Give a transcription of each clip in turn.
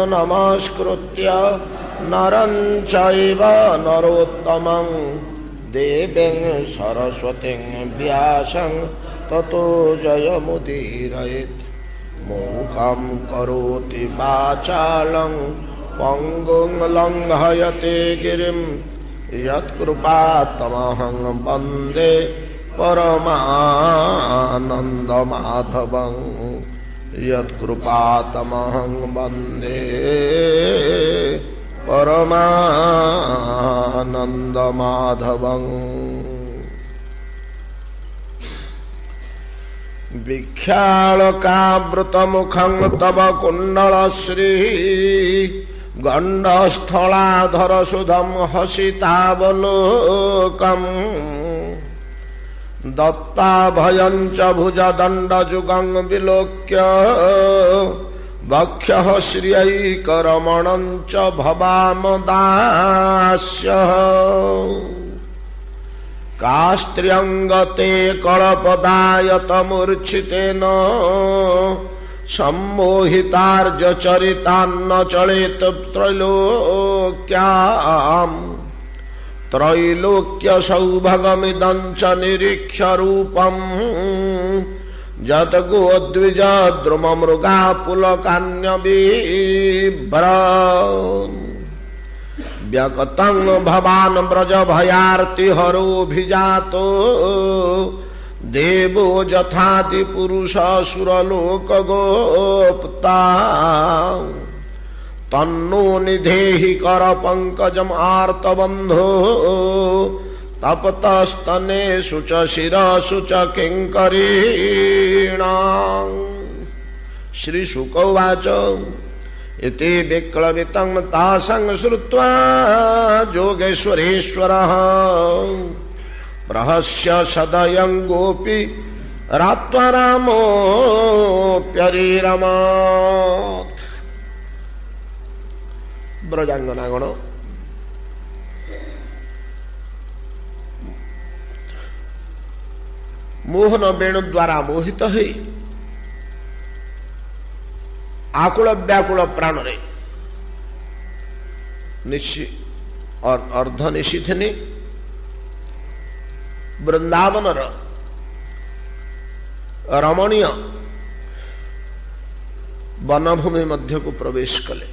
नमस्कृत्य नरं चैव नरोत्तमं देवीं सरस्वतीं व्यासं ततो जयमुदीरयेत्। मूकं करोति वाचालं पंगुं लंघयते गिरिं यत्कृपातमहं वन्दे परमानन्दमाधवं। यत्कृपातमहं वन्दे परमानन्दमाधवं। विख्यालकावृतमुखं तव कुण्डलश्री गण्डस्थलाधरसुधं हसितावलोकम्। दत्ताभयं च भुजदण्डजुगं विलोक्य वक्षः श्रियैकरमणं च भवामदास्यः। कास्त्र्यङ्गते कलपदायतमूर्च्छितेन सम्मोहितार्यचरितान्न चलेत त्रैलोक्याम्। त्रैलोक्य सौभगमिदं च निरीक्ष्य रूपम् जतगोद्विज द्रुममृगा पुलकान्यबिभ्र। व्यकतं भवान् व्रजभयार्तिहरोऽभिजातो देवो जथादिपुरुषासुरलोकगोप्ता। तन्नो निधेहि कर पंकजम आर्तबंधो तपतस्तनेषु च शिरसु च किंकरीणाम्। श्रीशुकौवाच इति विक्लवितं तासं श्रुत्वा जोगेश्वरेश्वरः प्रहस्य सदयं गोपी रात्वा रामोऽप्यरीरमत्। ब्रजांगनागण मोहन वेणु द्वारा मोहित हो आकुल व्याकुल प्राण रे और अर्ध निशीथिनी वृंदावन रमणीय वनभूमि मध्य को प्रवेश कले।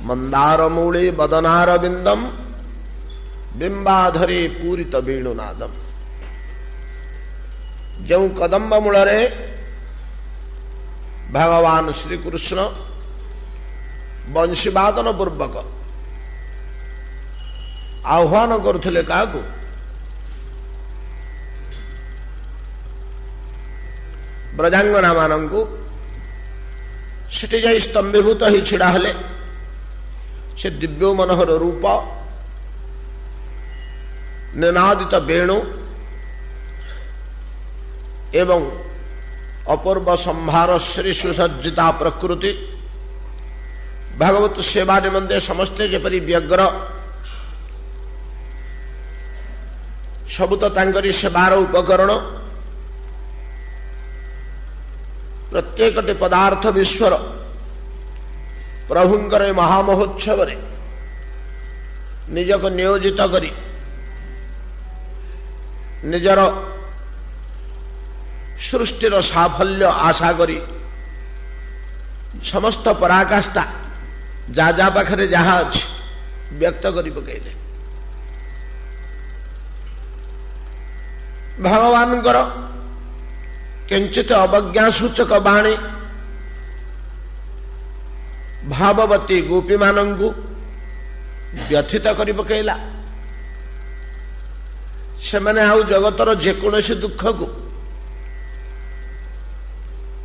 मंदार मूले बदनार बिंदम बिंबाधरे पूरित वेणुनादम। जो कदम्ब मूलरे भगवान श्री कृष्ण बंशीवादन पूर्वक आह्वान करुले क्या ब्रजांगना मानू सेठी जाई स्तंभीभूत ही छिड़ा हेले। से दिव्यो मनोहर रूप निनादित वेणु एवं अपूर्व संभार श्री सुसज्जिता प्रकृति भगवत सेवा निमंते समस्ते जेपरी व्यग्र सबुत तांकरी सेवार उपकरण प्रत्येकटी पदार्थ विश्वर प्रभुंकर महामहोत्सव रे निजक नियोजित करी निजर सृष्टिर साफल्य आशा करी समस्त पराकाष्ठा जा जा पाखरे जहा अछि व्यक्त करी पकेले। भगवानकर किंचित अवज्ञा सूचक बाणी भाववती गोपी मानंगु व्यथित करी पकेला। से माने आउ जगतर जेकोसी दुख को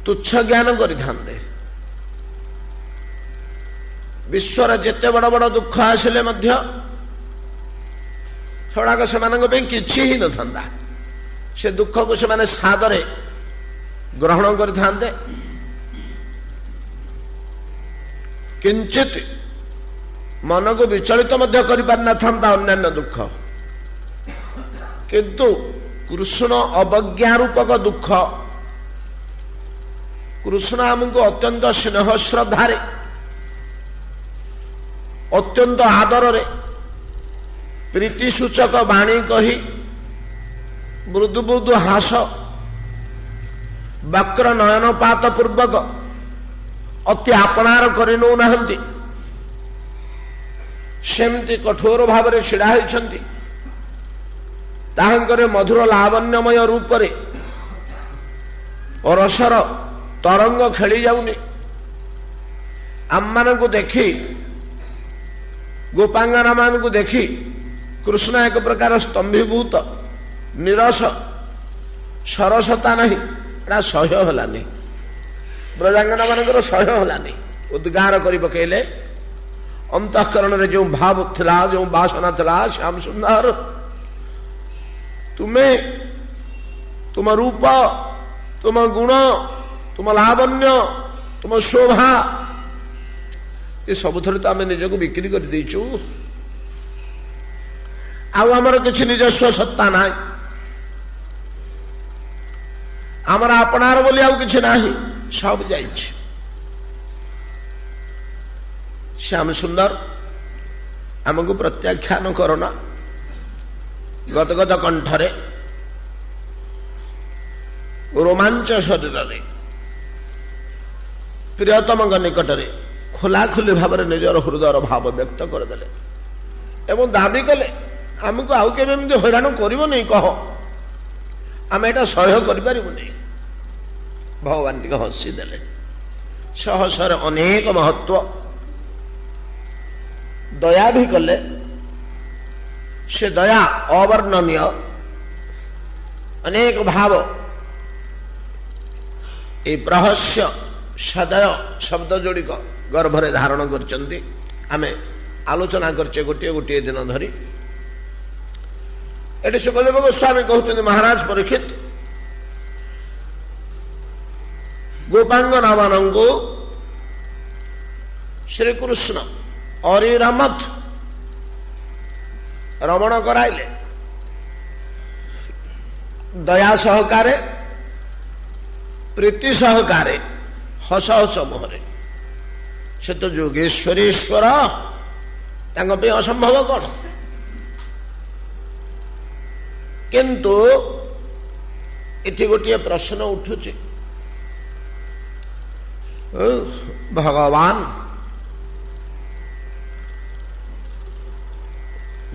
तुच्छ ज्ञान करिथांते। विश्वर जेते बड़ बड़ दुख आसिले मध्य सड़ाक से किछि ही न था। से दुख को से माने सादरे ग्रहण करिथांते। किंचित मन को विचलित मध्य करि पार न था अन्यान्य दुख, किंतु कृष्ण अवज्ञा रूपक दुख କୃଷ୍ଣ ଆମକୁ ଅତ୍ୟନ୍ତ ସ୍ନେହ ଶ୍ରଦ୍ଧାରେ ଅତ୍ୟନ୍ତ ଆଦରରେ ପ୍ରୀତିସୂଚକ ବାଣୀ କହି ମୃଦୁ ମୃଦୁ ହାସ ବକ୍ର ନୟନପାତ ପୂର୍ବକ ଅତି ଆପଣାର କରି ନେଉନାହାନ୍ତି। ସେମିତି କଠୋର ଭାବରେ ଛିଡ଼ା ହୋଇଛନ୍ତି। ତାହାଙ୍କର ମଧୁର ଲାବଣ୍ୟମୟ ରୂପରେ ରସର ତରଙ୍ଗ ଖେଳି ଯାଉନି। ଆମମାନଙ୍କୁ ଦେଖି ଗୋପାଙ୍ଗନାମାନଙ୍କୁ ଦେଖି କୃଷ୍ଣ ଏକ ପ୍ରକାର ସ୍ତମ୍ଭୀଭୂତ ନିରସ ସରସତା ନାହିଁ, ଏଟା ସହ୍ୟ ହେଲାନି। ବ୍ରଜାଙ୍ଗନାମାନଙ୍କର ସହ୍ୟ ହେଲାନି। ଉଦ୍ଗାର କରି ପକେଇଲେ ଅନ୍ତଃକରଣରେ ଯେଉଁ ଭାବ ଥିଲା, ଯେଉଁ ବାସନା ଥିଲା, ଶ୍ୟାମ ସୁନ୍ଦର ତୁମେ ତୁମ ରୂପ, ତୁମ ଗୁଣ, ତୁମ ଲାବଣ୍ୟ, ତୁମ ଶୋଭା ଏ ସବୁଥିରେ ତ ଆମେ ନିଜକୁ ବିକ୍ରି କରିଦେଇଛୁ। ଆଉ ଆମର କିଛି ନିଜସ୍ୱ ସତ୍ତା ନାହିଁ। ଆମର ଆପଣାର ବୋଲି ଆଉ କିଛି ନାହିଁ, ସବୁ ଯାଇଛି। ଶ୍ୟାମ ସୁନ୍ଦର ଆମକୁ ପ୍ରତ୍ୟାଖ୍ୟାନ କରନା। ଗଦଗଦ କଣ୍ଠରେ ରୋମାଞ୍ଚ ଶରୀରରେ ପ୍ରିୟତମଙ୍କ ନିକଟରେ ଖୋଲାଖୋଲି ଭାବରେ ନିଜର ହୃଦୟର ଭାବ ବ୍ୟକ୍ତ କରିଦେଲେ ଏବଂ ଦାବି କଲେ ଆମକୁ ଆଉ କେବେ ଏମିତି ହଇରାଣ କରିବନି କହ, ଆମେ ଏଟା ସହ୍ୟ କରିପାରିବୁନି। ଭଗବାନ ଟିକେ ହସିଦେଲେ। ସହସରେ ଅନେକ ମହତ୍ଵ ଦୟା ବି କଲେ। ସେ ଦୟା ଅବର୍ଣ୍ଣନୀୟ ଅନେକ ଭାବ এই ପ୍ରହସ୍ୟ ସଦୟ ଶବ୍ଦ ଯୋଡ଼ିକ ଗର୍ଭରେ ଧାରଣ କରିଛନ୍ତି। ଆମେ ଆଲୋଚନା କରିଛେ ଗୋଟିଏ ଗୋଟିଏ ଦିନ ଧରି। ଏଠି ସୁଖଦେବ ଗୋସ୍ୱାମୀ କହୁଛନ୍ତି, ମହାରାଜ ପରୀକ୍ଷିତ ଗୋପାଙ୍ଗନାମାନଙ୍କୁ ଶ୍ରୀକୃଷ୍ଣ ଅରିରମତ ରମଣ କରାଇଲେ ଦୟା ସହକାରେ, ପ୍ରୀତି ସହକାରେ, ହସ ହସ ମୁହଁରେ। ସେ ତ ଯୋଗେଶ୍ୱରେଶ୍ୱର, ତାଙ୍କ ପାଇଁ ଅସମ୍ଭବ କଣ? କିନ୍ତୁ ଏଠି ଗୋଟିଏ ପ୍ରଶ୍ନ ଉଠୁଛି, ଭଗବାନ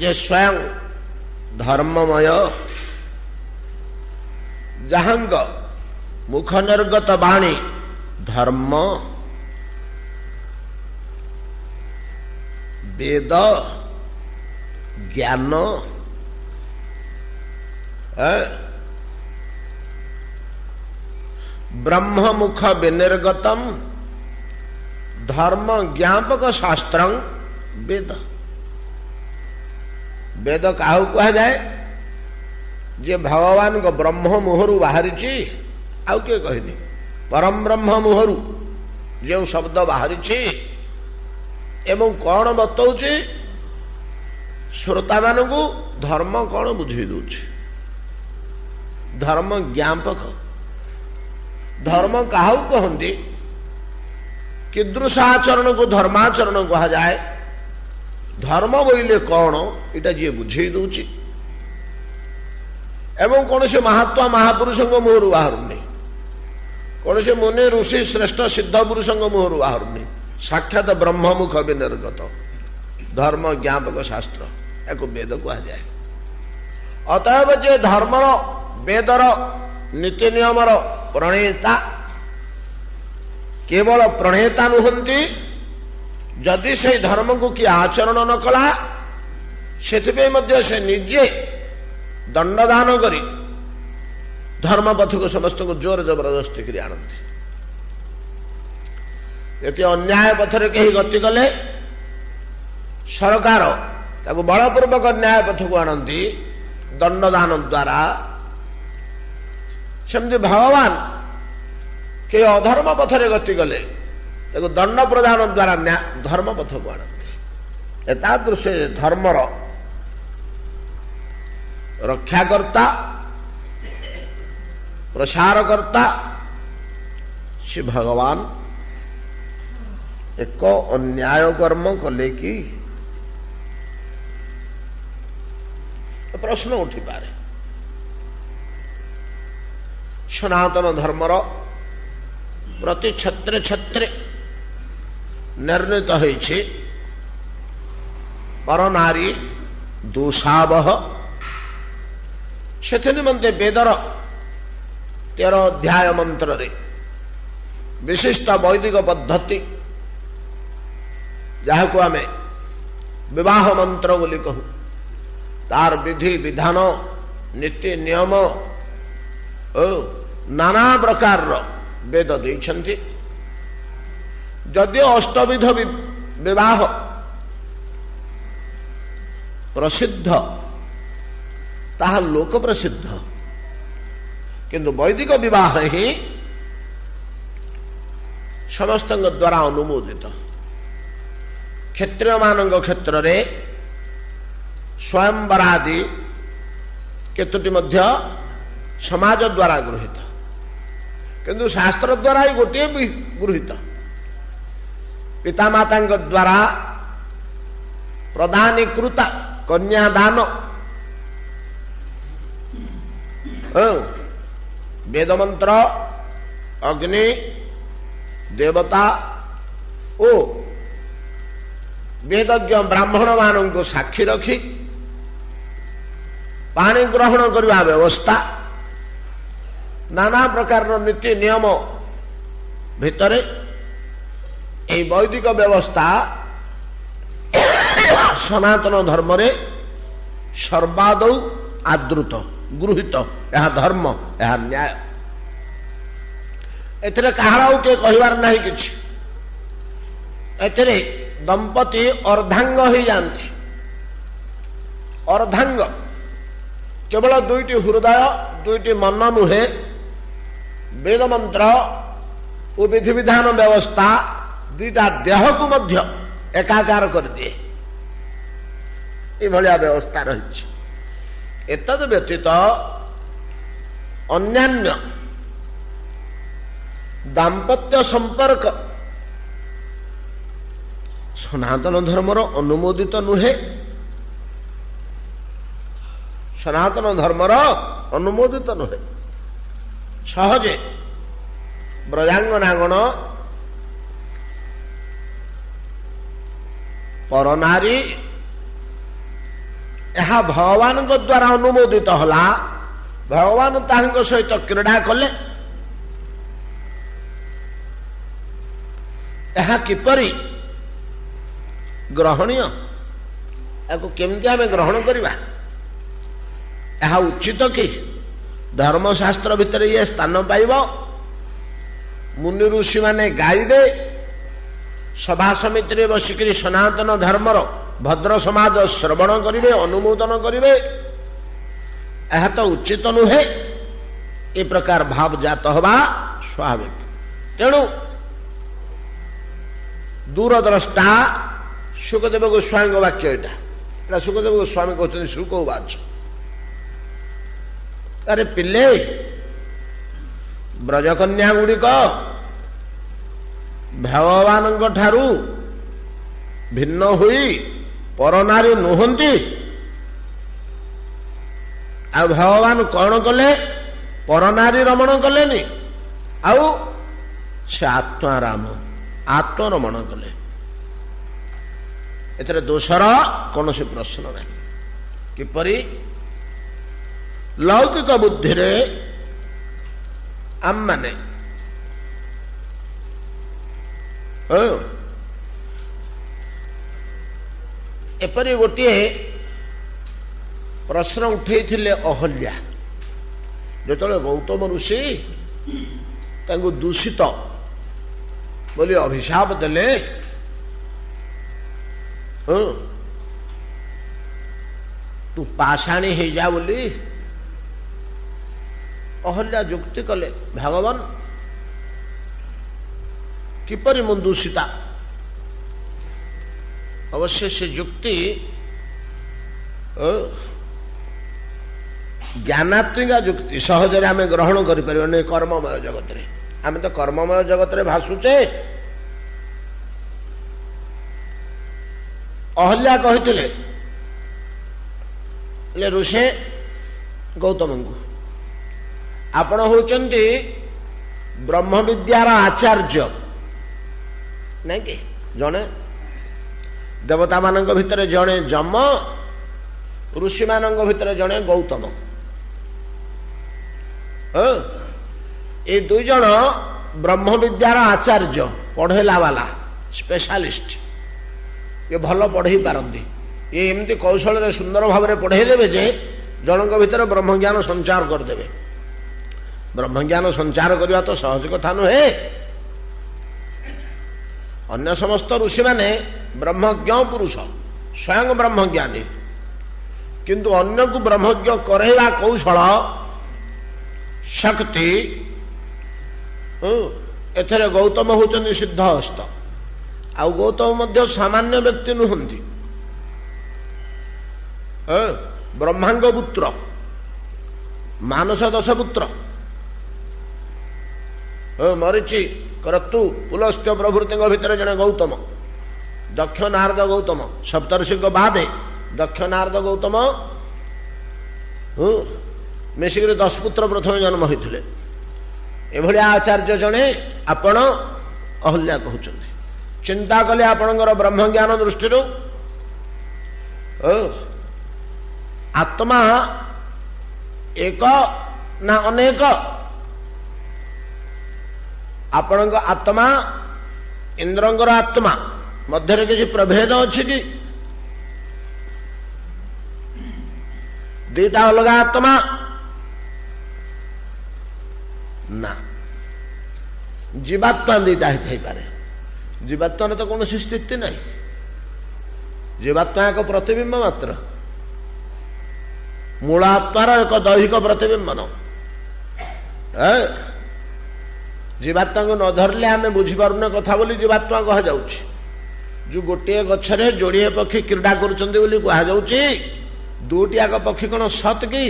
ଯେ ସ୍ୱୟଂ ଧର୍ମମୟ, ଯାହାଙ୍କ ମୁଖ ନିର୍ଗତ ବାଣୀ ଧର୍ମ, ବେଦ, ଜ୍ଞାନ, ବ୍ରହ୍ମମୁଖ ବିନିର୍ଗତମ ଧର୍ମ ଜ୍ଞାପକ ଶାସ୍ତ୍ରଂ ବେଦ। ବେଦ କାହାକୁ କୁହାଯାଏ? ଯେ ଭଗବାନଙ୍କ ବ୍ରହ୍ମ ମୁହଁରୁ ବାହାରିଛି, ଆଉ କିଏ କହିନି। ପରମ ବ୍ରହ୍ମ ମୁହଁରୁ ଯେଉଁ ଶବ୍ଦ ବାହାରିଛି ଏବଂ କଣ ବତଉଛି ଶ୍ରୋତାମାନଙ୍କୁ, ଧର୍ମ କଣ ବୁଝେଇ ଦଉଛି। ଧର୍ମ ଜ୍ଞାପକ। ଧର୍ମ କାହାକୁ କହନ୍ତି? କୀଦୃଶାଚରଣକୁ ଧର୍ମାଚରଣ କୁହାଯାଏ। ଧର୍ମ ବୋଇଲେ କଣ ଏଇଟା ଯିଏ ବୁଝେଇ ଦଉଛି ଏବଂ କୌଣସି ମହାତ୍ମା ମହାପୁରୁଷଙ୍କ ମୁହଁରୁ ବାହାରୁନି, କୌଣସି ମୁନି ଋଷି ଶ୍ରେଷ୍ଠ ସିଦ୍ଧ ପୁରୁଷଙ୍କ ମୁହଁରୁ ବାହାରୁନି, ସାକ୍ଷାତ ବ୍ରହ୍ମମୁଖ ବିନିର୍ଗତ ଧର୍ମ ଜ୍ଞାପକ ଶାସ୍ତ୍ର, ଏହାକୁ ବେଦ କୁହାଯାଏ। ଅତଏବ ଯେ ଧର୍ମର, ବେଦର, ନୀତି ନିୟମର ପ୍ରଣେତା କେବଳ ପ୍ରଣେତା ନୁହନ୍ତି, ଯଦି ସେହି ଧର୍ମକୁ କିଏ ଆଚରଣ ନ କଲା, ସେଥିପାଇଁ ମଧ୍ୟ ସେ ନିଜେ ଦଣ୍ଡଦାନ କରି ଧର୍ମପଥକୁ ସମସ୍ତଙ୍କୁ ଜୋର ଜବରଦସ୍ତି କରି ଆଣନ୍ତି। ଯଦି ଅନ୍ୟାୟ ପଥରେ କେହି ଗତି କଲେ, ସରକାର ତାକୁ ବଳପୂର୍ବକ ନ୍ୟାୟ ପଥକୁ ଆଣନ୍ତି ଦଣ୍ଡଦାନ ଦ୍ୱାରା। ସେମିତି ଭଗବାନ କେହି ଅଧର୍ମ ପଥରେ ଗତି କଲେ, ତାକୁ ଦଣ୍ଡ ପ୍ରଦାନ ଦ୍ୱାରା ଧର୍ମ ପଥକୁ ଆଣନ୍ତି। ଏତାଦୃଶ ଧର୍ମର ରକ୍ଷାକର୍ତ୍ତା, ପ୍ରସାରକର୍ତ୍ତା, श्री भगवान एक अन्याय कर्म कले कि प्रश्न उठी पारे। सनातन धर्मर प्रति छत्रे छत्रे निर्णीत होइछि पर नारी दोषावह। से निमंते वेदर 13 अध्याय मंत्र रे विशिष्ट वैदिक पद्धति जहाँ को आमे विवाह मंत्र बोली कहू तार विधि विधान नीति नियम नाना प्रकार वेद देइछन्ति। जदियो अष्टविध विवाह प्रसिद्ध ताहा लोक प्रसिद्ध किंतु वैदिक विवाह ही समस्त द्वारा अनुमोदित। क्षत्रिय मानक क्षेत्र रे स्वयंवरादि केतुटी मध्य समाज द्वारा गृहीत किंतु शास्त्र द्वारा ही गोटे भी गृहीत। पितामाता द्वारा प्रदानीकृत कन्यादान वेद मंत्र अग्नि देवता ओ वेदज्ञ ब्राह्मण मान को साक्षी रखी पानी ग्रहण करने व्यवस्था नाना प्रकार नीति नियम भितर यह वैदिक व्यवस्था सनातन धर्म रे सर्वादौ आदृत गृहीत। यह धर्म यह न्याय एथिरे कहार के कहबार नहीं किछि। एथिरे दंपति अर्धांग ही जानती। अर्धांग केवल दुईटी हृदय दुईटी मन नुहे वेद मंत्र और विधि विधान व्यवस्था दुईटा देह को मध्य एकाकार कर दिए यह व्यवस्था रही। एतद व्यतीत अन्यान्य दाम्पत्य संपर्क सनातन धर्मर अनुमोदित नुहे। सनातन धर्मर अनुमोदित नुहे। सहजे ब्रजांगनागण परनारी यह भगवान द्वारा अनुमोदित होला। भगवान तांको सहित क्रीड़ा कले यह किपरि ग्रहणीय या केमती आम ग्रहण करवा यह उचित कि धर्मशास्त्र भितर ये स्थान पाइब। मुनि ऋषि माने गाइबे सभा समिति बसिक सनातन धर्मर भद्र समाज श्रवण करिवे अनुमोदन करिवे यह तो उचित नुहे। ए प्रकार भाव जात हवा स्वाभाविक। तेणु दूरद्रष्टा सुखदेव गोस्वामी वाक्य यहाँ सुखदेव गोस्वामी कहते शुकवाच अरे पिले ब्रजकन्या गुड़िक भगवान ठारू भिन्न हुई परनारी नुहंती। आ भगवान कौन कले परनारी रमण कलेनी आउ से आत्माराम आत्मरमण कले। एथरे दोषर कौन से प्रश्न नहीं। किपरि लौकिक बुद्धि रे आम माने एपरी गोटे प्रश्न उठे अहल्या जो गौतम ऋषि तांको दूषित बोली अभिशाप देले तू पाषाणी हो जा बोली अहल्या जुक्ति कले भगवान किपरि मु दूषिता। अवश्य से जुक्ति ज्ञानात्मिका जुक्ति सहजरे आम ग्रहण करें कर्ममय जगत रे आम तो कर्ममय जगत रे भासुचे। अहल्या कहते ऋषि गौतम को आपण होचंती ब्रह्म विद्यार आचार्य नहीं कि जने देवता मानक भितर जने जम ऋषि मानक भितर जने गौतम। ये दुई जन ब्रह्म विद्यार आचार्य पढ़ेला वाला स्पेशलिस्ट। ये भल पढ़े पारती ये एमती कौशल रे सुंदर भाव में पढ़े देवे जे जनक भितर ब्रह्म ज्ञान संचार करदेवे। ब्रह्म ज्ञान संचार करने तो सहज कथा नुहे। अन्य समस्त ऋषि माने ब्रह्मज्ञ पुरुष स्वयं ब्रह्मज्ञानी किंतु अन्य को ब्रह्मज्ञ करेवा कौशल शक्ति एथरे गौतम होचंदी सिद्धहस्त। आ गौतम मध्य सामान्य व्यक्ति नुहंती ब्रह्मांग पुत्र मानस दश पुत्र मरीचि क्रतु पुलस्त्य प्रभृति भितर जने गौतम दक्ष नारद गौतम सप्तर्षि बादे दक्ष नारद गौतम मिसिक 10 पुत्र प्रथम जन्म होते एभली आचार्य जने आपण अहल्या कहते। चिंता कले आपणकर ब्रह्म ज्ञान दृष्टि आत्मा एक ना अनेक आपण आत्मा इंद्रंगर आत्मा मध्य किसी प्रभेद अच्छी कि दीटा अलग आत्मा ना जीवात्मा दीटा ही पारे। जीवात्मा तो कौन स्थिति नहीं जीवात्मा एक प्रतिबिंब मात्र मूलात्मार एक दैहिक प्रतिबिंबन। जीवात्मा को न धरले आम बुझीपारुन कथा बोली जीवात्मा कह जाउछि। जो गोटे गछरे जोड़िए पक्षी क्रीड़ा करुछन्ति बोली कह जाउछि। दुटी आग पक्षी कौन सत कि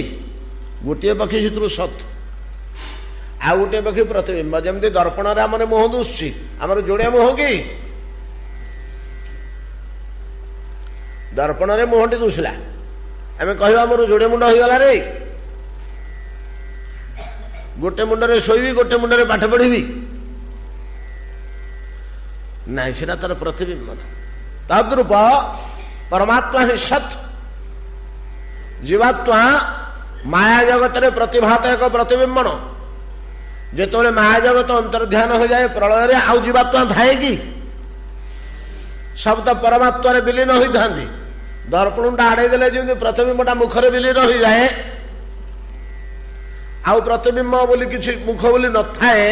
गोटे पक्षी से सत आ गोटे पक्षी प्रतिबिंब जमती दर्पण आम मुह दुषि आमर जोड़िया मुह कि दर्पण रे मुहटी दुषला आम कह मोर जोड़े मुंड होगला रे गोटे मुंडरे शोबी गोटे मुंडरे पाठ पढ़ी ना सेटा तार प्रतिबिंबन। तद्रूप परमात्मा ही सत जीवात्मा माया जगत रे प्रतिभात एक प्रतिबिंबन। जेतोले माया जगत अंतर्ध्यान हो जाए प्रलय रे आउ जीवात्मा थाए कि सब तो परमात्मा रे विलीन होई थांती। दर्पणटा आड़े देले जेमति प्रतिबिंबटा मुखरे विलीन हो जाए आउ प्रतिबिंब बोली किसी मुख बोली न थाए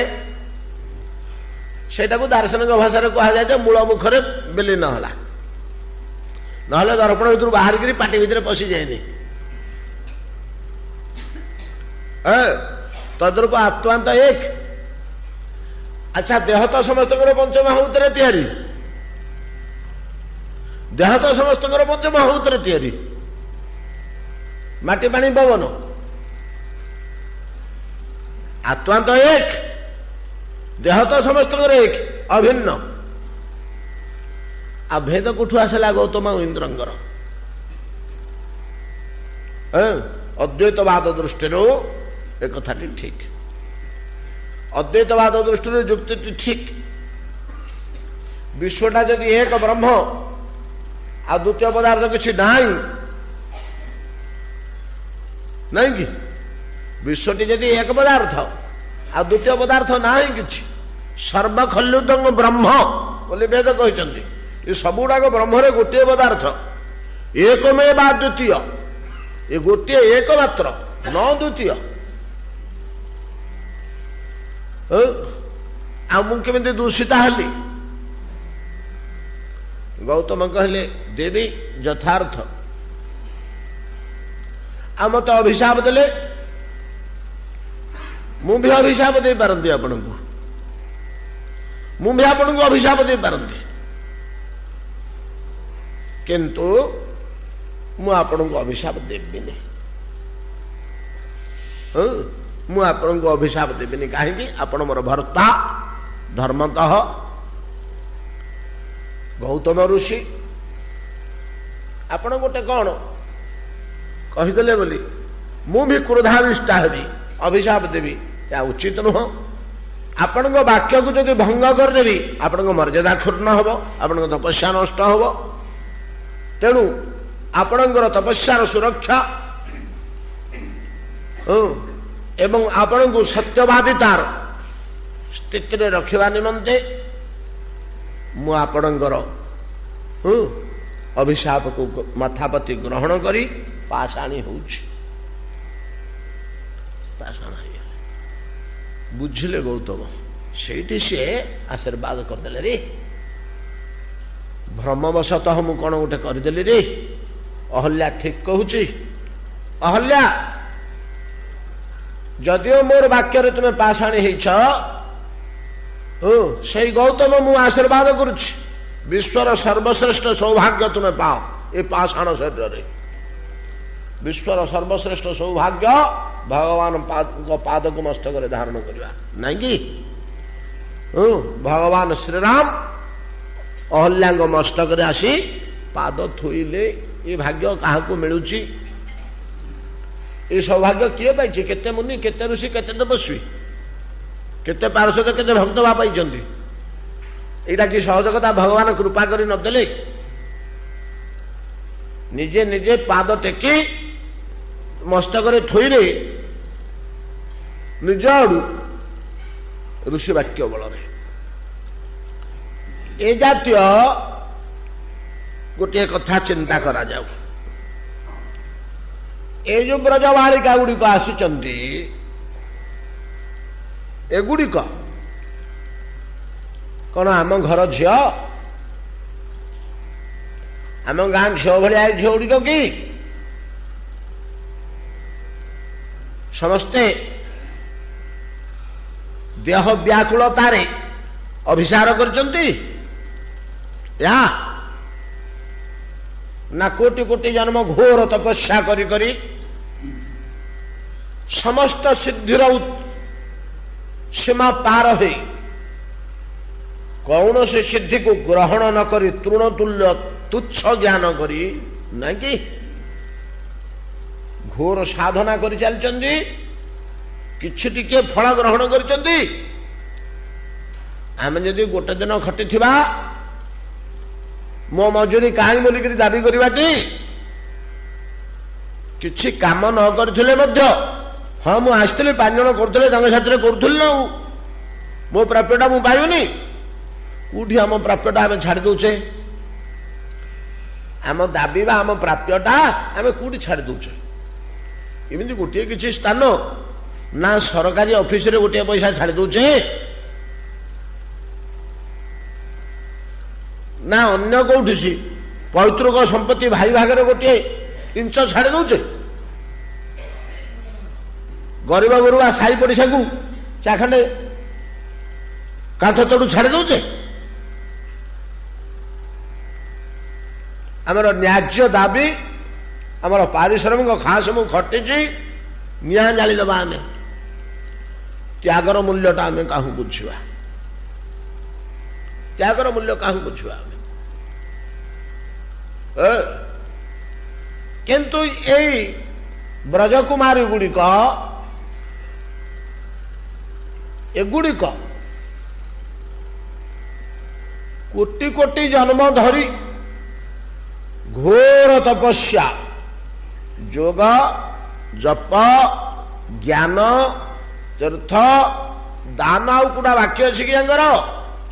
सेटा को दार्शनिक भाषा कह जाए मूल मुखरे विलीन होला नहले दर्पण भीतर बाहर करी पाटी भीतर पशि जाएनि। तद्रूप आत्मा तो एक। अच्छा देह तो समस्त पंचमहाभूत तैयारी देह तो समस्त पंचमहाभूत तैयारी माटी पानी पवन आत्मा तो एक देह तो समस्त एक अभिन्न। आ भेद कुठू आसला गौतम इंद्रंगर अद्वैतवाद दृष्टि एक कथाटी ठीक अद्वैतवाद दृष्टि युक्ति ठीक। विश्वटा जदि एक ब्रह्म आ द्वितीय पदार्थ किसी नहीं कि विश्वटी जदि एक पदार्थ आ द्वितीय पदार्थ ना कि सर्वखल्युदं ब्रह्म बोले वेद कहते ये सबुड़ाक ब्रह्म गोटे पदार्थ एकमे बा द्वितीय ये गोटे एक मात्र न द्वितीय। आमि दूषिता हली गौतम कहले देवी यथार्थ आम तो अभिशाप देले मु भी अभिशाप दे पारंती आपण को मु भी आपण को अभिशाप दे पारंती किंतु मु आपण को अभिशाप देबी नहीं। मु आपनको अभिशाप देविनी कहीं आपण मोर भर्ता धर्मतः गौतम ऋषि आपण गोटे कौन कहीदेले बोली मु भी क्रोधाविष्टा हेबी अभिशाप देवी या उचित नुह आपण वाक्य को जब भंग करदेवी आपण मर्यादा क्षुण्ण हम आपण तपस्या नष्ट हम तेणु आपणकर तपस्यार सुरक्षा एवं आपण को सत्यवादितार स्थिति में रखा निमंते मु आपणकर अभिशाप को मथापति ग्रहण करी पाषाणी होषाण बुझिले गौतम से आशीर्वाद करदे रे भ्रमवशतः मु कौन गोटे करदेली रे अहल्या ठीक कहूची अहल्या जदिओ मोर वाक्य तुम्हें पाषाणी होइछ से गौतम मु आशीर्वाद करुछि विश्वर सर्वश्रेष्ठ सौभाग्य तुम्हें पाओ ये पाषाण शरीर विश्वर सर्वश्रेष्ठ सौभाग्य भगवान पाद को मस्तक धारण करवा नहीं कि भगवान श्रीराम अहल्या मस्तक आसी पाद थोइले ये भाग्य क्या मिलूची ये सौभाग्य किए पाई केते मुनि केते ऋषि केते तपस्वी केते पार्षद केते भक्त बा पाई यहाँ कि सहज कथा भगवान कृपा करी नदेले निजे निजे पाद टेकी मस्तक थोइले निज आड़ू ऋषि वाक्य बल ए जातीय गोटे कथा चिंता करा जाऊ ए जो ब्रजबालिका गुड़िक आसुचंती एगुड़िक कौन आम घर झी आम गाँ झील भाया झील गुड़िक कि समस्ते देह व्याकुलतार अभिसार करचंती या ना कोटि कोटि जन्म घोर तपस्या करी करी समस्त सिद्धिर सीमा पार हो कौन से सिद्धि को ग्रहण न करी तृणतुल्य तुच्छ ज्ञान करी ना कि घोर साधना कर चलती किछि टिके फल ग्रहण करचंती आम जदि गोटे दिन खटी थिबा मो मजूरी कहीं बोलिक दाबी करवा किछि काम न करथिले मध्य हाँ मु आसली 5 जन करथिले तांगे साथरे करथुल ना मो प्राप्यटा मु पाइबनी कोठी आम प्राप्यटा आम छाड़ दउछे आम दाबी बा आम प्राप्यटा आम कोठी छाड़ दउछे एमती गोटे किछि स्थान ना सरकारी ऑफिस रे गोटे पैसा छाड़ दउछे ना अन्य कौटी पैतृक संपत्ति भाई भागे गोटे इंच छाड़ दउछे गरीब गुरुआ साई पड़िशा को चाखंडे कांथ तड़ू छाड़ दउछे आमर न्याज्य दाबी आमर पारिश्रमिक खास मु खटी निया जादबा आम त्यागर मूल्यटा आम क्या बुझा त्यागर मूल्य क्या बुझा आम किंतु यही ब्रजकुमारी गुड़िक एगुड़िक कोटि कोटि जन्म धरी घोर तपस्या जोग जप ज्ञान तीर्थ दान आउटा बाक्य अच्छी कि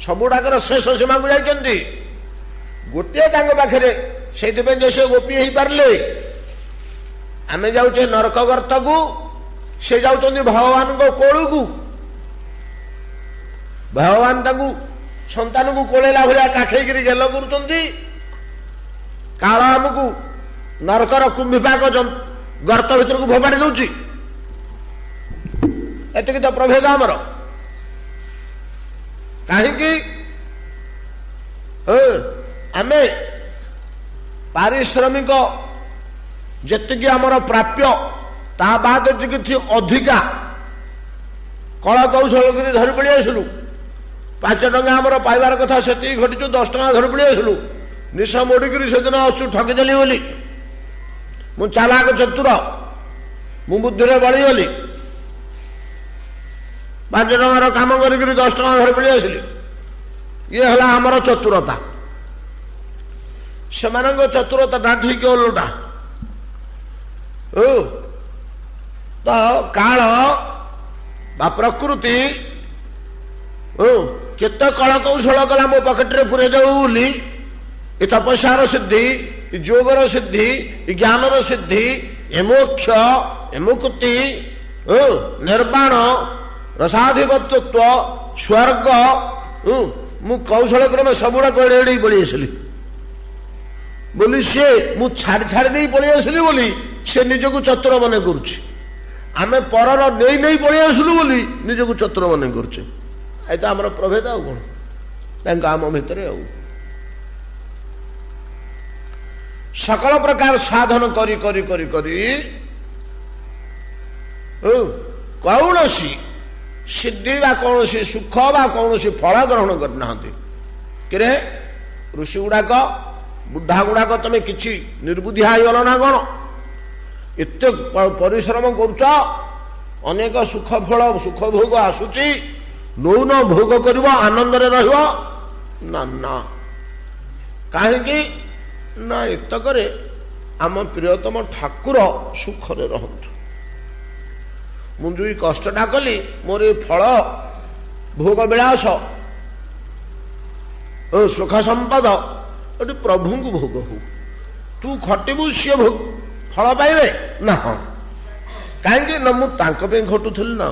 सबुड़ाकर शेष सीमा को जाती गोटे पाखे से गोपी हो पारे आम जाऊे नरक गर्त को से जाऊँ भगवान को कोल को भगवान संतान को कोलेला भाया काखेक गेल कर काल आमको नरकर कुंभिपाक गर्त भर को फोपाड़ी दौची एतिक तो प्रभेद आमर कहीं आम पारिश्रमिक जी आमर प्राप्य ता बाद जी अधिका କଳା କୌଶଳ କରି ଧରି ପଳେଇ ଆସିଲୁ। 5 ଟଙ୍କା ଆମର ପାଇବାର କଥା ସେତିକି ଘଟିଛୁ, 10 ଟଙ୍କା ଧରି ପଳେଇ ଆସିଲୁ। ନିଶ ମୋଡ଼ିକିରି ସେଦିନ ଅଛୁ ଠକିଦେଲି ବୋଲି। ମୁଁ ଚାଲାକ ଚତୁର, ମୁଁ ବୁଦ୍ଧିରେ ବଳିଗଲି। 5 ଟଙ୍କାର କାମ କରିକିରି 10 ଟଙ୍କା ଧରି ପଳେଇ ଆସିଲି। ଇଏ ହେଲା ଆମର ଚତୁରତା। ସେମାନଙ୍କ ଚତୁରତାଟା ଠିକ ଓଲଟା। ତ କାଳ ବା ପ୍ରକୃତି କେତେ କଳ କୌଶଳ କଲା ମୋ ପକେଟରେ ପୁରେଇ ଦେବୁ ବୋଲି। ଏ ତପସ୍ୟାର ସିଦ୍ଧି, ଏ ଯୋଗର ସିଦ୍ଧି, ଏ ଜ୍ଞାନର ସିଦ୍ଧି, ଏ ମୋକ୍ଷ, ଏ ମୁକ୍ତି, ନିର୍ବାଣ, ରସାଧିପତ୍ୟତ୍ୱ, ସ୍ୱର୍ଗ, ମୁଁ କୌଶଳ କ୍ରମେ ସବୁଗୁଡାକ ଏଡେଇ ପଳେଇ ଆସିଲି ବୋଲି ସିଏ, ମୁଁ ଛାଡ଼ି ଦେଇ ପଳେଇ ଆସିଲି ବୋଲି ସେ ନିଜକୁ ଚତୁର ମନେ କରୁଛି। ଆମେ ପରର ନେଇ ନେଇ ପଳେଇ ଆସିଲୁ ବୋଲି ନିଜକୁ ଚତୁର ମନେ କରୁଛେ। ଏ ତ ଆମର ପ୍ରଭେଦ ଆଉ କଣ ତାଙ୍କ ଆମ ଭିତରେ। ଆଉ ସକଳ ପ୍ରକାର ସାଧନ କରି କରି କରି କରି କୌଣସି ସିଦ୍ଧି ବା କୌଣସି ସୁଖ ବା କୌଣସି ଫଳ ଗ୍ରହଣ କରିନାହାନ୍ତି। କିରେ ଋଷି ଗୁଡାକ, ବୁଢା ଗୁଡାକ, ତମେ କିଛି ନିର୍ବୁଦ୍ଧିଆ ହେଇଗଲ ନା କଣ? ଏତେ ପରିଶ୍ରମ କରୁଛ, ଅନେକ ସୁଖ ଫଳ ସୁଖ ଭୋଗ ଆସୁଛି, ନଉନ ଭୋଗ କରିବ, ଆନନ୍ଦରେ ରହିବ ନା? ନା। କାହିଁକି ନା ଏତକରେ ଆମ ପ୍ରିୟତମ ଠାକୁର ସୁଖରେ ରହନ୍ତୁ। ମୁଁ ଯୋଉ କଷ୍ଟଟା କଲି, ମୋର ଏ ଫଳ ଭୋଗ ବିଳାସ ସୁଖ ସମ୍ପଦ ଏଠି ପ୍ରଭୁଙ୍କୁ ଭୋଗ ହଉ। ତୁ ଖଟିବୁ, ସିଏ ଫଳ ପାଇବେ ନା? ହଁ। କାହିଁକି ନା ମୁଁ ତାଙ୍କ ପାଇଁ ଖଟୁଥିଲି ନା।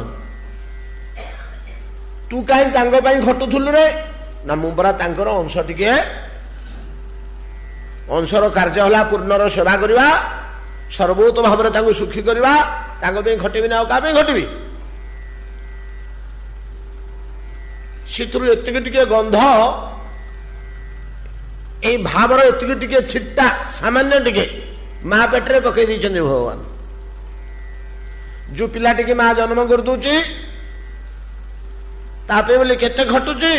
ତୁ କାହିଁ ତାଙ୍କ ପାଇଁ ଖଟୁଥିଲୁ ରେ? ନା ମୁଁ ପରା ତାଙ୍କର ଅଂଶ ଟିକେ। ଅଂଶର କାର୍ଯ୍ୟ ହେଲା ପୂର୍ଣ୍ଣର ସେବା କରିବା, ସର୍ବୋତ ଭାବରେ ତାଙ୍କୁ ସୁଖୀ କରିବା। ତାଙ୍କ ପାଇଁ ଖଟିବି ନା ଆଉ କାହା ପାଇଁ ଖଟିବି? ସେଥିରୁ ଏତିକି ଟିକେ ଗନ୍ଧ, ଏଇ ଭାବର ଏତିକି ଟିକେ ଛିଟା, ସାମାନ୍ୟ ଟିକେ ମା ପେଟରେ ପକେଇ ଦେଇଛନ୍ତି ଭଗବାନ। ଯୋଉ ପିଲାଟିକି ମା ଜନ୍ମ କରିଦଉଛି, ତା ପାଇଁ ବୋଲି କେତେ ଖଟୁଛି,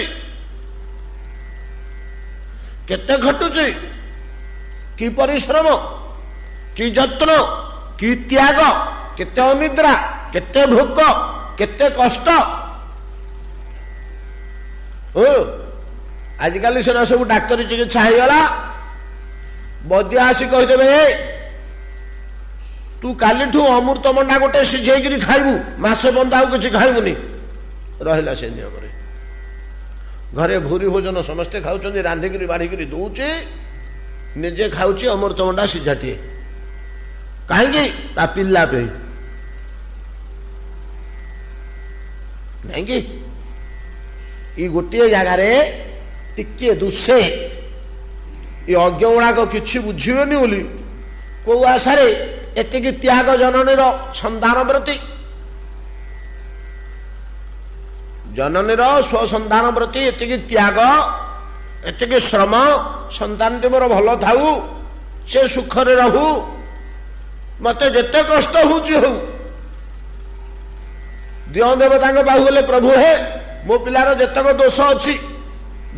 କେତେ ଖଟୁଛି, କି ପରିଶ୍ରମ, କି ଯତ୍ନ, କି ତ୍ୟାଗ, କେତେ ଅନିଦ୍ରା, କେତେ ଭୋକ, କେତେ କଷ୍ଟ। ଆଜିକାଲି ସେଟା ସବୁ ଡାକ୍ତରୀ ଚିକିତ୍ସା ହେଇଗଲା। ବୈଦ୍ୟ ଆସି କହିଦେବେ, ତୁ କାଲିଠୁ ଅମୃତଭଣ୍ଡା ଗୋଟେ ସିଝେଇକିରି ଖାଇବୁ, ମାସେ ପର୍ଯ୍ୟନ୍ତ ଆଉ କିଛି ଖାଇବୁନି। ରହିଲା ସେ ନିୟମରେ। ଘରେ ଭୂରି ଭୋଜନ ସମସ୍ତେ ଖାଉଛନ୍ତି, ରାନ୍ଧିକିରି ବାଢିକିରି ଦଉଛି, ନିଜେ ଖାଉଛି ଅମୃତଭଣ୍ଡା ସିଝାଟିଏ। କାହିଁକି? ତା ପିଲା ପାଇଁ। ନାଇଁକି? ଏଇ ଗୋଟିଏ ଜାଗାରେ ଟିକିଏ ଦୁଷେ ଏ ଅଜ୍ଞ ଗୁଡାକ କିଛି ବୁଝିବେନି ବୋଲି କୋଉ ଆଶାରେ ଏତିକି ତ୍ୟାଗ ଜନନୀର ସନ୍ତାନ ପ୍ରତି, ଜନନୀର ସ୍ୱସନ୍ତାନ ପ୍ରତି ଏତିକି ତ୍ୟାଗ, ଏତିକି ଶ୍ରମ, ସନ୍ତାନଟି ମୋର ଭଲ ଥାଉ, ସେ ସୁଖରେ ରହୁ, ମତେ ଯେତେ କଷ୍ଟ ହଉଛି ହଉ। ଦିଅଁ ଦେବତାଙ୍କ ପାଖକୁ ଗଲେ, ପ୍ରଭୁ ହେ ମୋ ପିଲାର ଯେତେକ ଦୋଷ ଅଛି,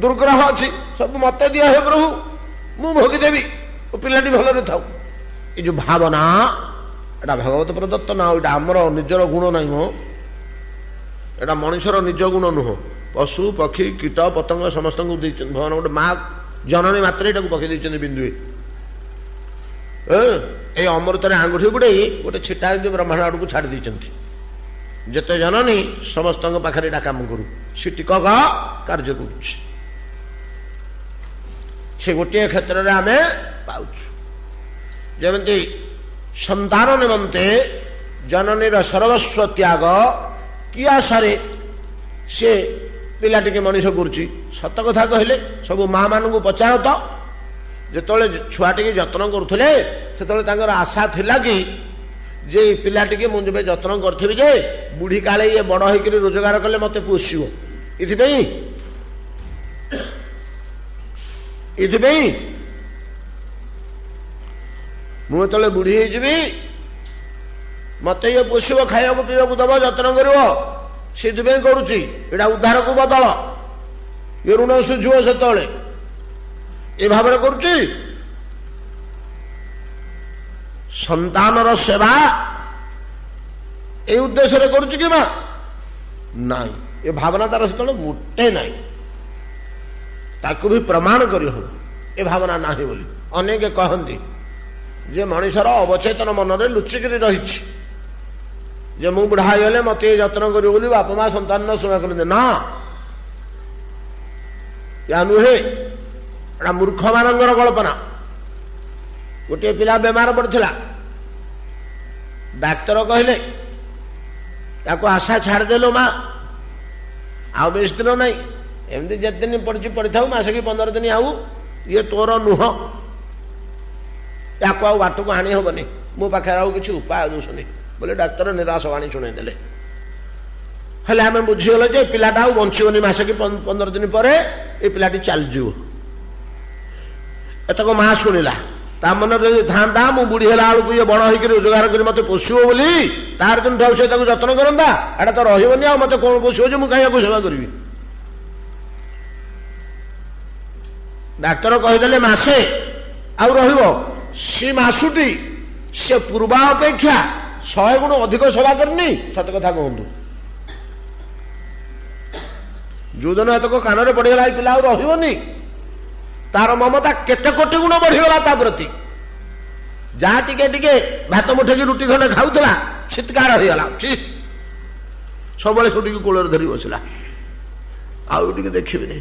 ଦୁର୍ଗ୍ରହ ଅଛି, ସବୁ ମତେ ଦିଅ ହେ ପ୍ରଭୁ, ମୁଁ ଭୋଗିଦେବି, ମୋ ପିଲାଟି ଭଲରେ ଥାଉ। ଏ ଯୋଉ ଭାବନା, ଏଟା ଭଗବତ ପ୍ରଦତ୍ତ ନା? ଏଇଟା ଆମର ନିଜର ଗୁଣ ନାହିଁ ମୋ। ଏଟା ମଣିଷର ନିଜ ଗୁଣ ନୁହଁ। ପଶୁ ପକ୍ଷୀ କୀଟ ପତଙ୍ଗ ସମସ୍ତଙ୍କୁ ଦେଇଛନ୍ତି ଭଗବାନ। ଗୋଟେ ମା ଜନନୀ ମାତ୍ରେ ଏଟାକୁ ପକେଇ ଦେଇଛନ୍ତି ବିନ୍ଦୁଏ। ଏଇ ଅମୃତରେ ଆଙ୍ଗୁଠି ବୁଡେଇ ଗୋଟେ ଛିଟା ବ୍ରହ୍ମାଣ୍ଡ ଆଡକୁ ଛାଡି ଦେଇଛନ୍ତି। ଯେତେ ଜନନୀ ସମସ୍ତଙ୍କ ପାଖରେ ଏଟା କାମ କରୁ, ସେ ଟିକକ କାର୍ଯ୍ୟ କରୁଛି। ସେ ଗୋଟିଏ କ୍ଷେତ୍ରରେ ଆମେ ପାଉଛୁ। ଯେମିତି ସନ୍ତାନ ନିମନ୍ତେ ଜନନୀର ସର୍ବସ୍ୱ ତ୍ୟାଗ, କି ଆଶାରେ ସେ ପିଲାଟିକେ ମଣିଷ କରୁଛି। ସତ କଥା କହିଲେ, ସବୁ ମା ମାନଙ୍କୁ ପଚାର ତ, ଯେତେବେଳେ ଛୁଆଟିକି ଯତ୍ନ କରୁଥିଲେ ସେତେବେଳେ ତାଙ୍କର ଆଶା ଥିଲା କି ଯେ ପିଲାଟିକେ ମୁଁ ଯେବେ ଯତ୍ନ କରିଥିବି ଯେ ବୁଢୀ କାଳେ ଇଏ ବଡ ହେଇକରି ରୋଜଗାର କଲେ ମତେ ପୋଷିବ। ଏଥିପାଇଁ ମୁଁ ଯେତେବେଳେ ବୁଢୀ ହେଇଯିବି ମତେ ଇଏ ପୋଷିବ, ଖାଇବାକୁ ପିଇବାକୁ ଦବ, ଯତ୍ନ କରିବ, ସେଥିପାଇଁ କରୁଛି ଏଇଟା ଉଦ୍ଧାରକୁ ବଦଳ, ଏ ଋଣ ସୁଝିବ ସେତେବେଳେ, ଏ ଭାବରେ କରୁଛି। ସନ୍ତାନର ସେବା এই ଉଦ୍ଦେଶ୍ୟରେ କରୁଛି କି ମା? ନାଇଁ, ଏ ଭାବନା ତାର ସେତେବେଳେ ମୋଟେ ନାହିଁ। ତାକୁ ବି ପ୍ରମାଣ କରିହବ ଏ ଭାବନା ନାହିଁ ବୋଲି। ଅନେକ କହନ୍ତି ଯେ ମଣିଷର ଅବଚେତନ ମନରେ ଲୁଚିକିରି ରହିଛି, ଯେ ମୁଁ ବୁଢା ହେଇଗଲେ ମତେ ଏ ଯତ୍ନ କରିବ ବୋଲି ବାପା ମା ସନ୍ତାନର ସେବା କରନ୍ତି। ନା, ୟା ନୁହେଁ, ଏଟା ମୂର୍ଖ ମାନଙ୍କର କଳ୍ପନା। ଗୋଟିଏ ପିଲା ବେମାର ପଡିଥିଲା, ଡାକ୍ତର କହିଲେ ତାକୁ ଆଶା ଛାଡ଼ିଦେଲୁ ମା, ଆଉ ବେଶୀ ଦିନ ନାହିଁ, ଏମିତି ଯେତେ ଦିନ ପଡିଛି ପଡିଥାଉ, ମାସେ କି 15 ଦିନ ଆଉ ଇଏ ତୋର ନୁହଁ, ତାକୁ ଆଉ ବାଟକୁ ଆଣି ହବନି, ମୋ ପାଖରେ ଆଉ କିଛି ଉପାୟ ଦୁଶୁନି ବୋଲି ଡାକ୍ତର ନିରାଶ ବାଣୀ ଶୁଣେଇଦେଲେ। ହେଲେ ଆମେ ବୁଝିଗଲେ ଯେ ପିଲାଟା ଆଉ ବଞ୍ଚିବନି, ମାସେ କି 15 ଦିନ ପରେ ଏ ପିଲାଟି ଚାଲିଯିବ। ଏତକ ମା ଶୁଣିଲା, ତା ମନରେ ଯଦି ଥାନ୍ତା ମୁଁ ବୁଢୀ ହେଲା ବେଳକୁ ଇଏ ବଡ ହେଇକି ରୋଜଗାର କରି ମତେ ପୋଷିବ ବୋଲି, ତାର କିନ୍ତୁ ସେ ତାକୁ ଯତ୍ନ କରନ୍ତା, ଏଟା ତ ରହିବନି, ଆଉ ମତେ କଣ ପୋଷିବ ଯେ ମୁଁ କାହିଁକୁ ସେବା କରିବି। ଡାକ୍ତର କହିଦେଲେ ମାସେ ଆଉ ରହିବ, ସେ ମାସୁଟି ସେ ପୂର୍ବା ଅପେକ୍ଷା 100 ଗୁଣ ଅଧିକ ସେବା କରିନି, ସତ କଥା କୁହନ୍ତୁ। ଯୋଉଦିନ ଏତକ କାନରେ ପଡିଗଲା ଏ ପିଲା ଆଉ ରହିବନି, ତାର ମମତା କେତେ କୋଟି ଗୁଣ ବଢିଗଲା ତା ପ୍ରତି। ଯାହା ଟିକେ ଟିକେ ଭାତ ମୁଠେକି ରୁଟି ଖଣ୍ଡେ ଖାଉଥିଲା, ଚିତ୍କାର ହେଇଗଲା, ସବୁବେଳେ ସେଠିକି କୋଳରେ ଧରି ବସିଲା, ଆଉ ଟିକେ ଦେଖିବିନି,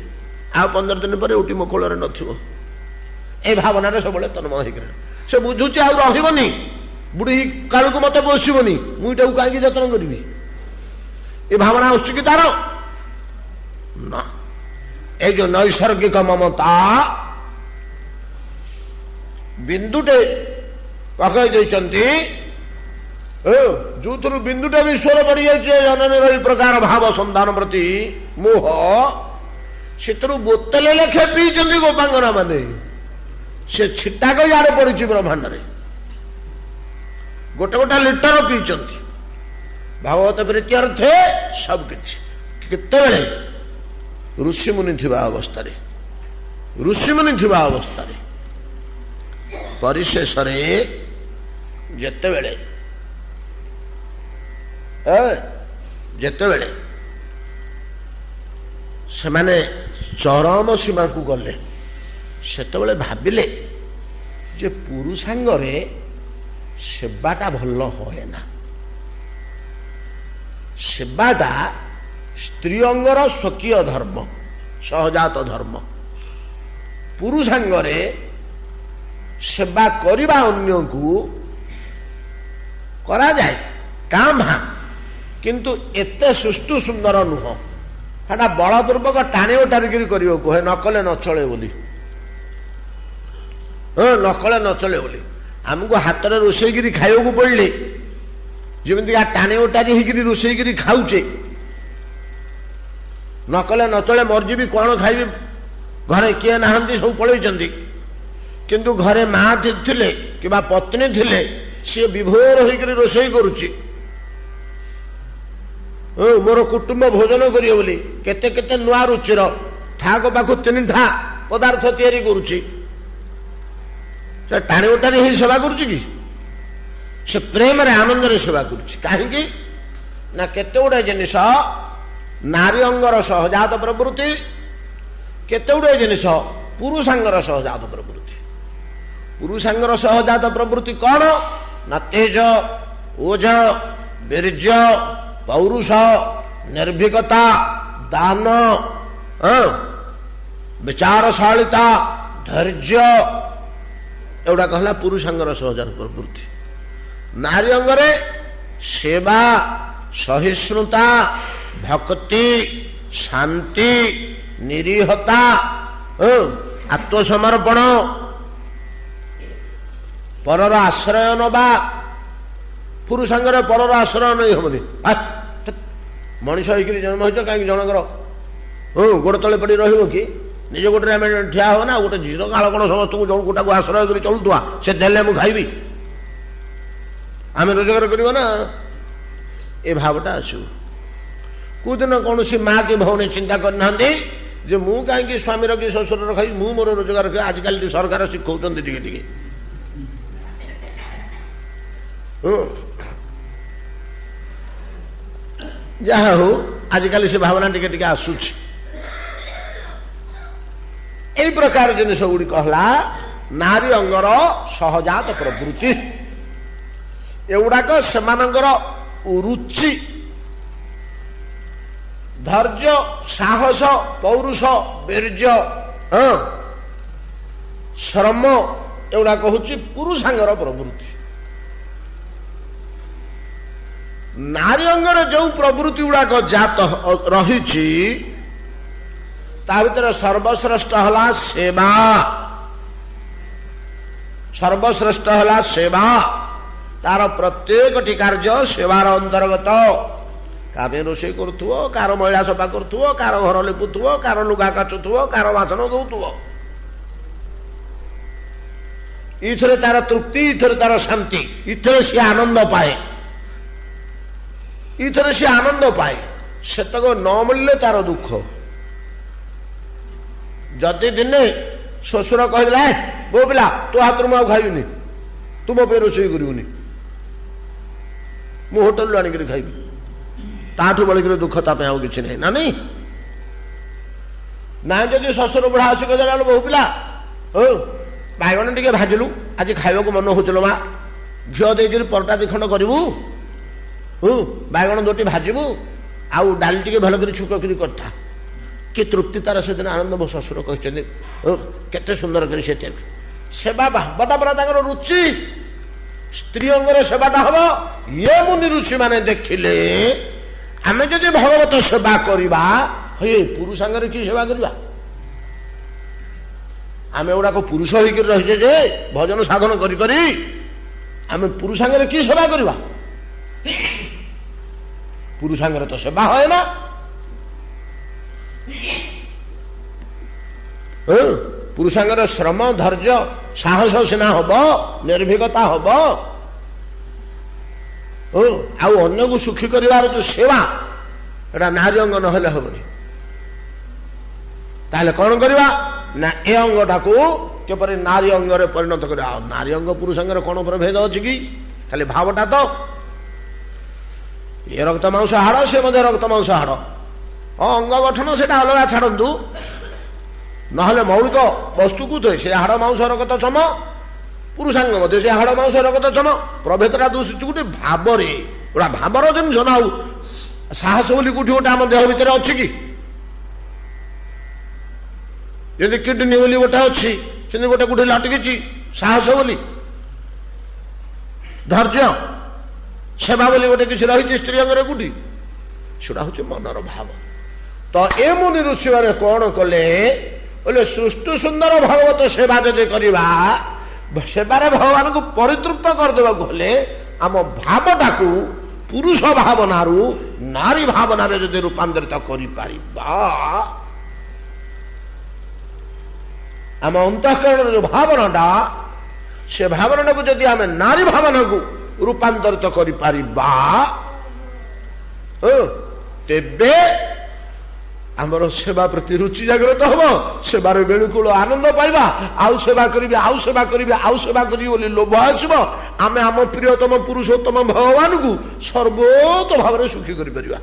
ଆଉ 15 ଦିନ ପରେ ଉଠି ମୋ କୋଳରେ ନଥିବ। ଏ ଭାବନାରେ ସବୁବେଳେ ତନ୍ମୟ ହେଇକି ସେ ବୁଝୁଛି ଆଉ ରହିବନି, ବୁଢୀ କାଳକୁ ମତେ ବସିବନି, ମୁଁ ଏଟାକୁ କାହିଁକି ଯତ୍ନ କରିବି। ଏ ଭାବନା ଆସୁଛି କି ତାର? ନା, এই যে নৈসর্গিক মমতা ବିନ୍ଦୁଟେ ପକାଇ ଦେଇଛନ୍ତି, ଯୋଉଥିରୁ ବିନ୍ଦୁଟେ ବିଶ୍ୱରେ ପଡିଯାଇଛି ଜନନୀର ଏହି ପ୍ରକାର ଭାବ ସନ୍ତାନ ପ୍ରତି ମୋହ, ସେଥିରୁ ବୋତଲେ ଲେଖେ ପିଇଛନ୍ତି ଗୋପାଙ୍ଗନା ମାନେ, ସେ ଛିଟାକ ଇଆଡେ ପଡିଛି ବ୍ରହ୍ମାଣ୍ଡରେ, ଗୋଟେ ଗୋଟେ ଲିଟର ପିଇଛନ୍ତି। ଭାଗବତ ପ୍ରୀତି ଅର୍ଥେ ସବୁକିଛି। କେତେବେଳେ? ଋଷିମୁନି ଥିବା ଅବସ୍ଥାରେ, ଋଷିମୁନି ଥିବା ଅବସ୍ଥାରେ। ପରିଶେଷରେ ଯେତେବେଳେ ସେମାନେ ଚରମ ସୀମାକୁ ଗଲେ, ସେତେବେଳେ ଭାବିଲେ ଯେ ପୁରୁଷାଙ୍ଗରେ ସେବାଟା ଭଲ ହୁଏ ନା, ସେବାଟା ସ୍ତ୍ରୀ ଅଙ୍ଗର ସ୍ୱକୀୟ ଧର୍ମ, ସହଜାତ ଧର୍ମ। ପୁରୁଷାଙ୍ଗରେ ସେବା କରିବା ଅନ୍ୟକୁ କରାଯାଏ କାଁ ଭାଁ, କିନ୍ତୁ ଏତେ ସୁଷ୍ଠୁ ସୁନ୍ଦର ନୁହଁ। ସେଟା ବଳପୂର୍ବକ ଟାଣି ଓଟାରିକିରି କରିବ କୁହେ, ନକଲେ ନଚଳେ ବୋଲି। ନକଲେ ନଚଳେ ବୋଲି। ଆମକୁ ହାତରେ ରୋଷେଇକିରି ଖାଇବାକୁ ପଡିଲେ ଯେମିତିକା ଟାଣି ଓଟାରି ହେଇକିରି ରୋଷେଇକିରି ଖାଉଛେ, ନକଲେ ନଚଳେ, ମରିଯିବି କଣ ଖାଇବି, ଘରେ କିଏ ନାହାନ୍ତି, ସବୁ ପଳେଇଛନ୍ତି। କିନ୍ତୁ ଘରେ ମା ଥିଲେ କିମ୍ବା ପତ୍ନୀ ଥିଲେ, ସିଏ ବିଭୋର ହେଇକରି ରୋଷେଇ କରୁଛି, ମୋର କୁଟୁମ୍ବ ଭୋଜନ କରିବ ବୋଲି କେତେ କେତେ ନୂଆ ରୁଚିର ଠାକ ପାଖକୁ 3 ଠା ପଦାର୍ଥ ତିଆରି କରୁଛି। ସେ ଟାଣି ଓଟାରି ହେଇ ସେବା କରୁଛି କି? ସେ ପ୍ରେମରେ ଆନନ୍ଦରେ ସେବା କରୁଛି। କାହିଁକି ନା କେତେ ଗୁଡେ ଜିନିଷ ନାରୀ ଅଙ୍ଗର ସହଜାତ ପ୍ରବୃତ୍ତି, କେତେ ଗୁଡେ ଜିନିଷ ପୁରୁଷାଙ୍ଗର ସହଜାତ ପ୍ରବୃତ୍ତି। ପୁରୁଷାଙ୍ଗର ସହଜାତ ପ୍ରବୃତ୍ତି କଣ? ନା ତେଜ, ଓଜ, ବୀର୍ଯ୍ୟ, ପୌରୁଷ, ନିର୍ଭୀକତା, ଦାନ, ବିଚାରଶାଳିତା, ଧୈର୍ଯ୍ୟ, ଏଗୁଡାକ ହେଲା ପୁରୁଷାଙ୍ଗର ସହଜାତ ପ୍ରବୃତ୍ତି। ନାରୀ ଅଙ୍ଗରେ ସେବା, ସହିଷ୍ଣୁତା, ଭକ୍ତି, ଶାନ୍ତି, ନିରୀହତା, ଆତ୍ମସମର୍ପଣ, ପରର ଆଶ୍ରୟ ନବା। ପୁରୁଷାଙ୍ଗରେ ପରର ଆଶ୍ରୟ ନେଇ ହବନି। ମଣିଷ ହେଇକିରି ଜନ୍ମ ହେଇଛ, କାହିଁକି ଜଣଙ୍କର ଗୋଡ ତଳେ ପଡି ରହିବ କି? ନିଜ ଗୋଟରେ ଆମେ ଠିଆ ହବ ନା? ଗୋଟେ ଝିଅ କାଳ କଣ ସମସ୍ତଙ୍କୁ ଜଣ ଗୋଟାକୁ ଆଶ୍ରୟ କରି ଚଳୁଥିବା, ସେ ଦେଲେ ମୁଁ ଖାଇବି, ଆମେ ରୋଜଗାର କରିବ ନା, ଏ ଭାବଟା ଆସିବ। कोदिन कौन माँ कि भौणी चिंता करना जे मु कहीं स्वामी कि शशुर खाई मु मोर रोजगार कर आजिकल सरकार शिखौं टिके जहा हो आजिकल से भावना टिके टिके आसुची एई प्रकार जिनिस गुड़िक हला नारी अंगर सहजात प्रवृत्ति एगुड़ाक सेमानंकर रुचि धैर्य साहस पौरुष वीर्य श्रम एगुड़ाक हूँ पुरुषांगर प्रवृत्ति नारी अंगर जो प्रवृत्ति गुड़ाक जात रही ता भीतर सर्वश्रेष्ठ हला सेवा सर्वश्रेष्ठ हला सेवा तार प्रत्येक कार्य सेवार अंतर्गत कामे रोषे करुव कार महिला सफा करुव कार घर लिपुव कार लुगा काचुव कार बासन दौव इथरे तार तृप्ति इथरे तार शांति इथरे सी आनंद पाए इथरे सी आनंद पाए सेतक न मिलले तार दुख जदि दिने शशुर कहला बो पिला तो हाथ मुझे खाइबी तुम पे रोषे करूनी मु होटेल आनिक खाइबी ताठू बड़क दुख ताप कि ना नहीं ना जदि शशुर बुढ़ा आसिक बहु पिला हो बैगण टे भाजिलु आज खाइबा मन होचल माँ घी दे परटा दिखंड करू बैगण दोटी भाजबू आउ डाली टे भल कर छुक करता कि तृप्ति तार से दिन आनंद मो शशुर कहते केते सुंदर कर सेवा भावटा परा रुचि स्त्री अंगर सेवाटा हम ये मुनि ऋषि माने देखिले आमे जदि भगवत सेवा करवा हे पुरुष अंगर कि सेवा करवा आमे गुड़ाक पुरुष होकर रही जे भजन साधन करी करी आमे पुरुष अंगर कि सेवा करवा पुरुष अंगर तो सेवा है ना पुरुषांगर श्रम धैर्य साहस सिना हम निर्भीकता हम आउ अन्य को सुखी करार जो सेवा एटा नारी अंग नहले हेनी ताहले कौन करवा ना ए अंगटा को केपरि नारी अंगरे परिणत कर नारी अंग पुरुष अंगर कौन भेद अच्छी कि खाली भावटा तो ये रक्त मांस हाड़ से रक्त मांस हाड़ अंग गठन से अलग छाड़ू नहले मौलिक वस्तु को थे से हाड़ मांस रगत चम पुरुषांग मध्य से हाड़ मांस रगत चम प्रभेदटा दूषित गोटे भावरे गोटा भावर जिन ना साहस बोली कौटी गोटे आम देह भितर अच्छी कि यदि किडनी बोली गोटे अच्छी से गोटे कौटी लटकी साहस बोली धैर्य सेवा बोली गोटे किसी रही स्त्री अंगर कौटी सेटा हूँ मनर भाव तो ए मुनि ऋषि मैंने कौन कले बोले सृष्टि सुंदर भगवत सेवा जदि करवा सेवार भगवान को परितृप्त करदेवा हेले आम भावटा को पुरुष भावना नारी भावना जदि रूपांतरित कर आम अंतःकरण जो भावनाटा से भावना को जदि आम नारी भावना को रूपांतरित कर तेबे आमर सेवा प्रति रुचि जागृत हम सेवार बेलुकूल आनंद पाइबा आउ सेवा करी आउ सेवा करी आउ सेवा करी लोभ आसब आम आम प्रियतम पुरुषोत्तम भगवान को सर्वोत भाव सुखी कर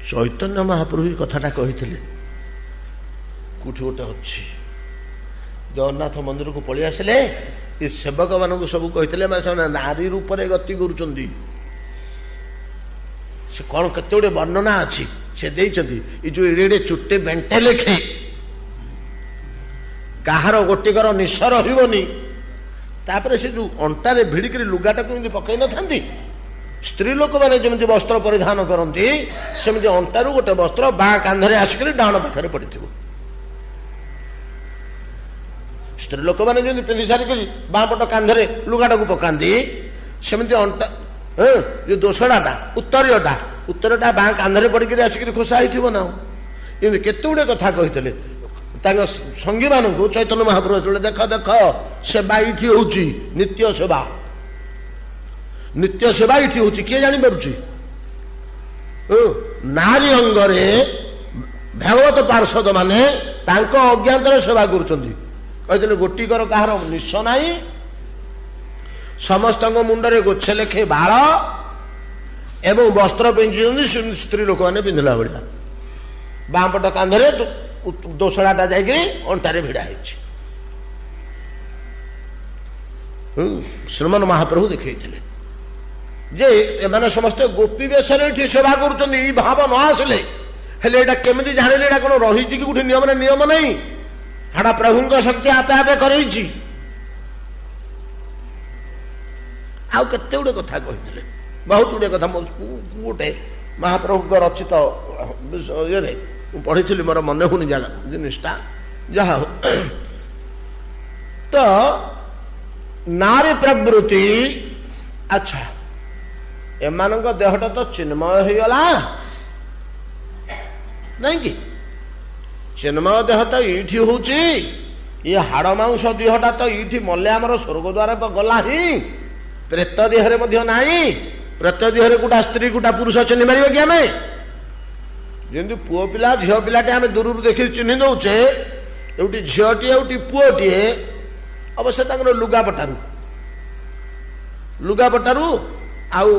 चैतन्य महाप्रभु कथाटा कही कोठी गोटे अच्छी जगन्नाथ मंदिर को पलि आसिले ये सेवक मान सब कहते नारी रूप से गति करुँच से कौन केते गुड़े वर्णना अच्छी से जो एड़े चुट्टे बेंटे लेखे कहार गोटिकर निश रही तापर से जो अंटारे भिड़िक लुगाटा को पकई न था स्त्री लोक मैंने जमी वस्त्र परिधान करती सेमती अंटारू गोटे वस्त्र बाँ कांधरे आसिक डाण पाखे पड़ स्त्री लोक मैंने जमी पिंधि सारिक बाँ पट कांधरे लुगाटा को पकाती सेमती अंटा जो दोसड़ाटा उत्तरटा बाँ कांधरे पड़क आसिक खोसा हो ना केते गुड़े कथा कहते संगी मान चैतन्य महाप्रभु देख देख सेवा ये हूँ नित्य सेवा नित्य सेवा ये होची किए जानी पारुची नारी अंगरे भागवत पार्षद माने तांको अज्ञातर सेवा करुछंदी कहते गोटिकर कहार निश नाही समस्त मुंडरे गोछे लेखे बाल एवं वस्त्र पिंधि स्त्री लोक मैंने पिंधला भाया बामपट कांधरे दोसड़ाटा जाकि अंटारे भिड़ा है श्रीमन महाप्रभु देखते जे एमाने समस्ते गोपी बेशरे सेवा करुछंदी ई भाव न आसले हेले एटा केमिति जानिले एटा कोन रहिछि कि गुठी नियम नियम नहीं हाड़ा प्रभुंक शक्ति आपे आपे करैछि आउ केते गुडे कथा कहिथिले बहुत गुडे कथा गोटे महाप्रभु रचित ये पढ़ी मोर मन हुनी जिनिसटा जहा तो नारी प्रवृत्ति अच्छा एमान देहटा तो चिन्मय हो गला नहीं कि चिन्मय देह तो ये हूँ ये हाड़ मांस देहटा तो ये मल्ले आमर स्वर्ग द्वार गला ही प्रेत देहरे नहीं प्रेत देहरे गोटा स्त्री गोटा पुरुष चिन्ह मार कि आम जमी पुओ पिला झील पिलाटे आम दूर देखी चिन्ह दौचे एवटी झीटे एवटी पुओटे अवश्य लुगापटारू आउ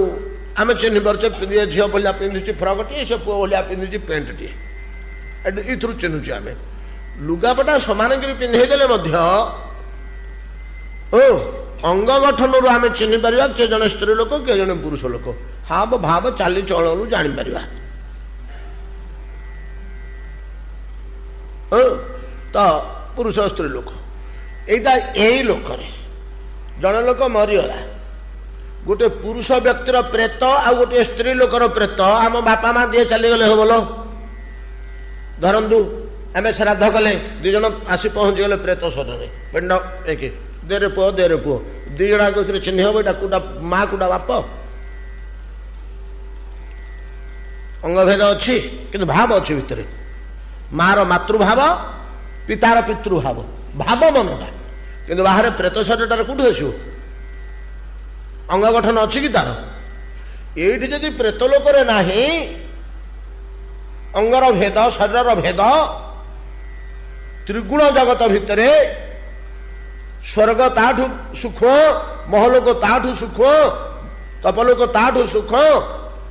आम चिन्ह पारे झील भाया पिंधुची फ्रक टे से पुओ भाया पिंधुची पेंट टे इथु चिन्हुचे आम लुगापटा सामान कर पिंधेदेले अंग गठन आम चिन्ह पारा किए जन स्त्री लोक किए जन पुरुष लोक हाव भाव चाली चलू जापर तो पुरुष स्त्री लोक एटा यही लोक जन लोक मरीगला गोटे पुरुष व्यक्तिर प्रेत आ गोटे स्त्री लोकर प्रेत आम बापा माँ दिए चलीगले हो बोलो धरतु आम श्राद्ध कले दिज आसी पहुंची गले प्रेत शरीर पिंड एक देरे पुओ दी जना चिन्ह हम यहाँ कूटा माँ कूटा बाप अंगभेद अच्छी किंतु भाव अच्छी भितर मार मातृभाव पितार पितृभाव भाव मनटा किंतु बाहर प्रेत शरीर कौटी आस अंग गठन अच्छी कि तार ये जदि प्रेत लोकरे नाही अंगर भेद शरीर भेद त्रिगुण जगत भितर स्वर्ग ताठू सुख महलोक ताठू सुख तपलोक ताठू सुख